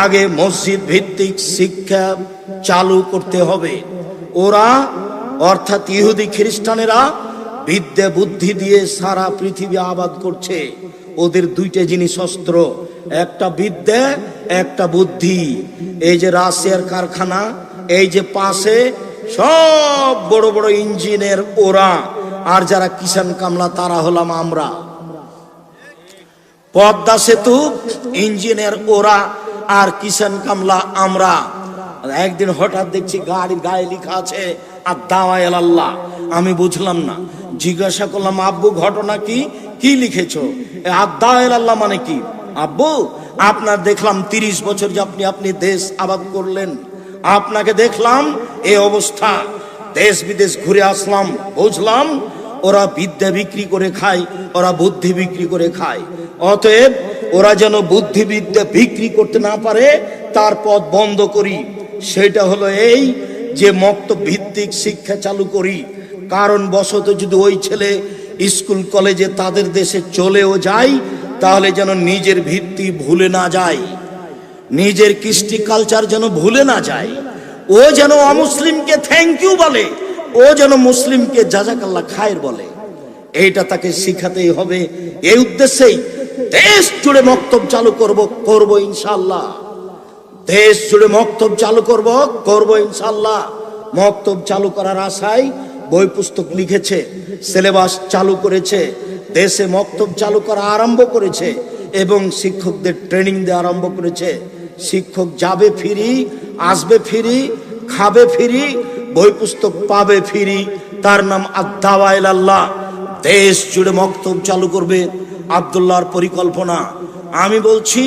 আগে মসজিদ ভিত্তিক শিক্ষা চালু করতে হবে। ওরা অর্থাৎ ইহুদি খ্রিস্টানেরা বিদ্যা বুদ্ধি দিয়ে সারা পৃথিবী আবাদ করছে। ওদের দুইটা জিনিস অস্ত্র, একটা বিদ্যা, একটা বুদ্ধি। এই যে রাশিয়ার কারখানা, এই যে পাশে সব বড় বড় ইঞ্জিনের ওরা, আর যারা কিষান কামলা তারা হলাম আমরা। পদ্মা সেতু ইঞ্জিনের ওরা আর কিষান কামলা আমরা। একদিন হঠাৎ দেখছি গাড়ির গায়ে লেখা আছে আদ-দাওয়া ইলাল্লাহ। আমি বুঝলাম না, জিজ্ঞাসা করলাম, আব্বু ঘটনা কি লিখেছো? আদ-দাওয়া ইলাল্লাহ মানে কি? আব্বু আপনার দেখলাম 30 বছর যে আপনি দেশ আবাদ করলেন, আপনাকে দেখলাম এই অবস্থা। দেশ বিদেশ ঘুরে আসলাম, বুঝলাম ওরা বিদ্যা বিক্রি করে খায়, ওরা বুদ্ধি বিক্রি করে খায়। অতএব ওরা যেন বুদ্ধি বিদ্যা বিক্রি করতে না পারে, তার পথ বন্ধ করি। সেটা হলো এই যে মক্তব ভিত্তিক শিক্ষা চালু করি। কারণ বশত যদি ওই ছেলে স্কুল কলেজে তাদের দেশে চলেও যায়, তাহলে যেন নিজের ভিত্তি ভুলে না যায়, নিজের কৃষ্টি কালচার যেন ভুলে না যায়। ও যেন অমুসলিমকে থ্যাংক ইউ বলে, ও যেন মুসলিমকে জাজাকাল্লাহ খায়ের বলে। এইটা তাকে শিখাতেই হবে। এই উদ্দেশ্যেই দেশ জুড়ে মক্তব চালু করব ইনশাআল্লাহ। দেশ জুড়ে মক্তব চালু করব ইনশাআল্লাহ। মক্তব চালু করার আশায় বই পুস্তক লিখেছে, সিলেবাস চালু করেছে, দেশে মক্তব চালু করা আরম্ভ করেছে এবং শিক্ষকদের ট্রেনিং দেওয়া আরম্ভ করেছে। শিক্ষক যাবে ফ্রি, আসবে ফ্রি, খাবে ফ্রি, বই পুস্তক পাবে ফ্রি। তার নাম আদ-দাওয়া ইলাল্লাহ। দেশ জুড়ে মক্তব চালু করবে আব্দুল্লাহর পরিকল্পনা। আমি বলছি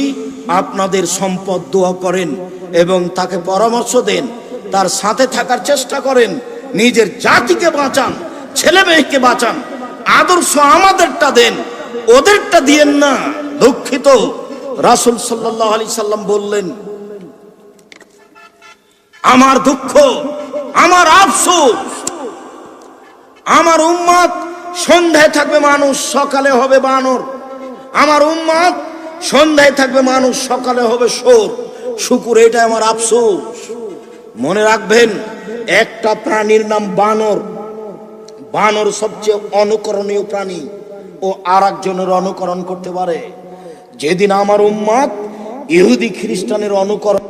আপনাদের সম্পদ দোয়া করেন এবং তাকে পরামর্শ দেন, তার সাথে থাকার চেষ্টা করেন। নিজের জাতিকে বাঁচান, ছেলে মেয়েকে বাঁচান। আদর্শ আমাদেরটা দেন, ওদেরটা দিয়েন না। দুঃখিত, রাসূল সাল্লাল্লাহু আলাইহি সাল্লাম বললেন, আমার দুঃখ, আমার আফসোস, আমার উম্মত সন্ধ্যায় থাকবে মানুষ, সকালে হবে বানর। আমার উম্মত সন্ধ্যায় থাকবে মানুষ, সকালে হবে শুকুর। এটা আমার আফসোস। মনে রাখবেন, একটা প্রাণীর নাম বানর। বানর সবচেয়ে অনুকরণীয় প্রাণী, ও আর একজনের অনুকরণ করতে পারে। যেদিন আমার উম্মত ইহুদি খ্রিস্টানের অনুকরণ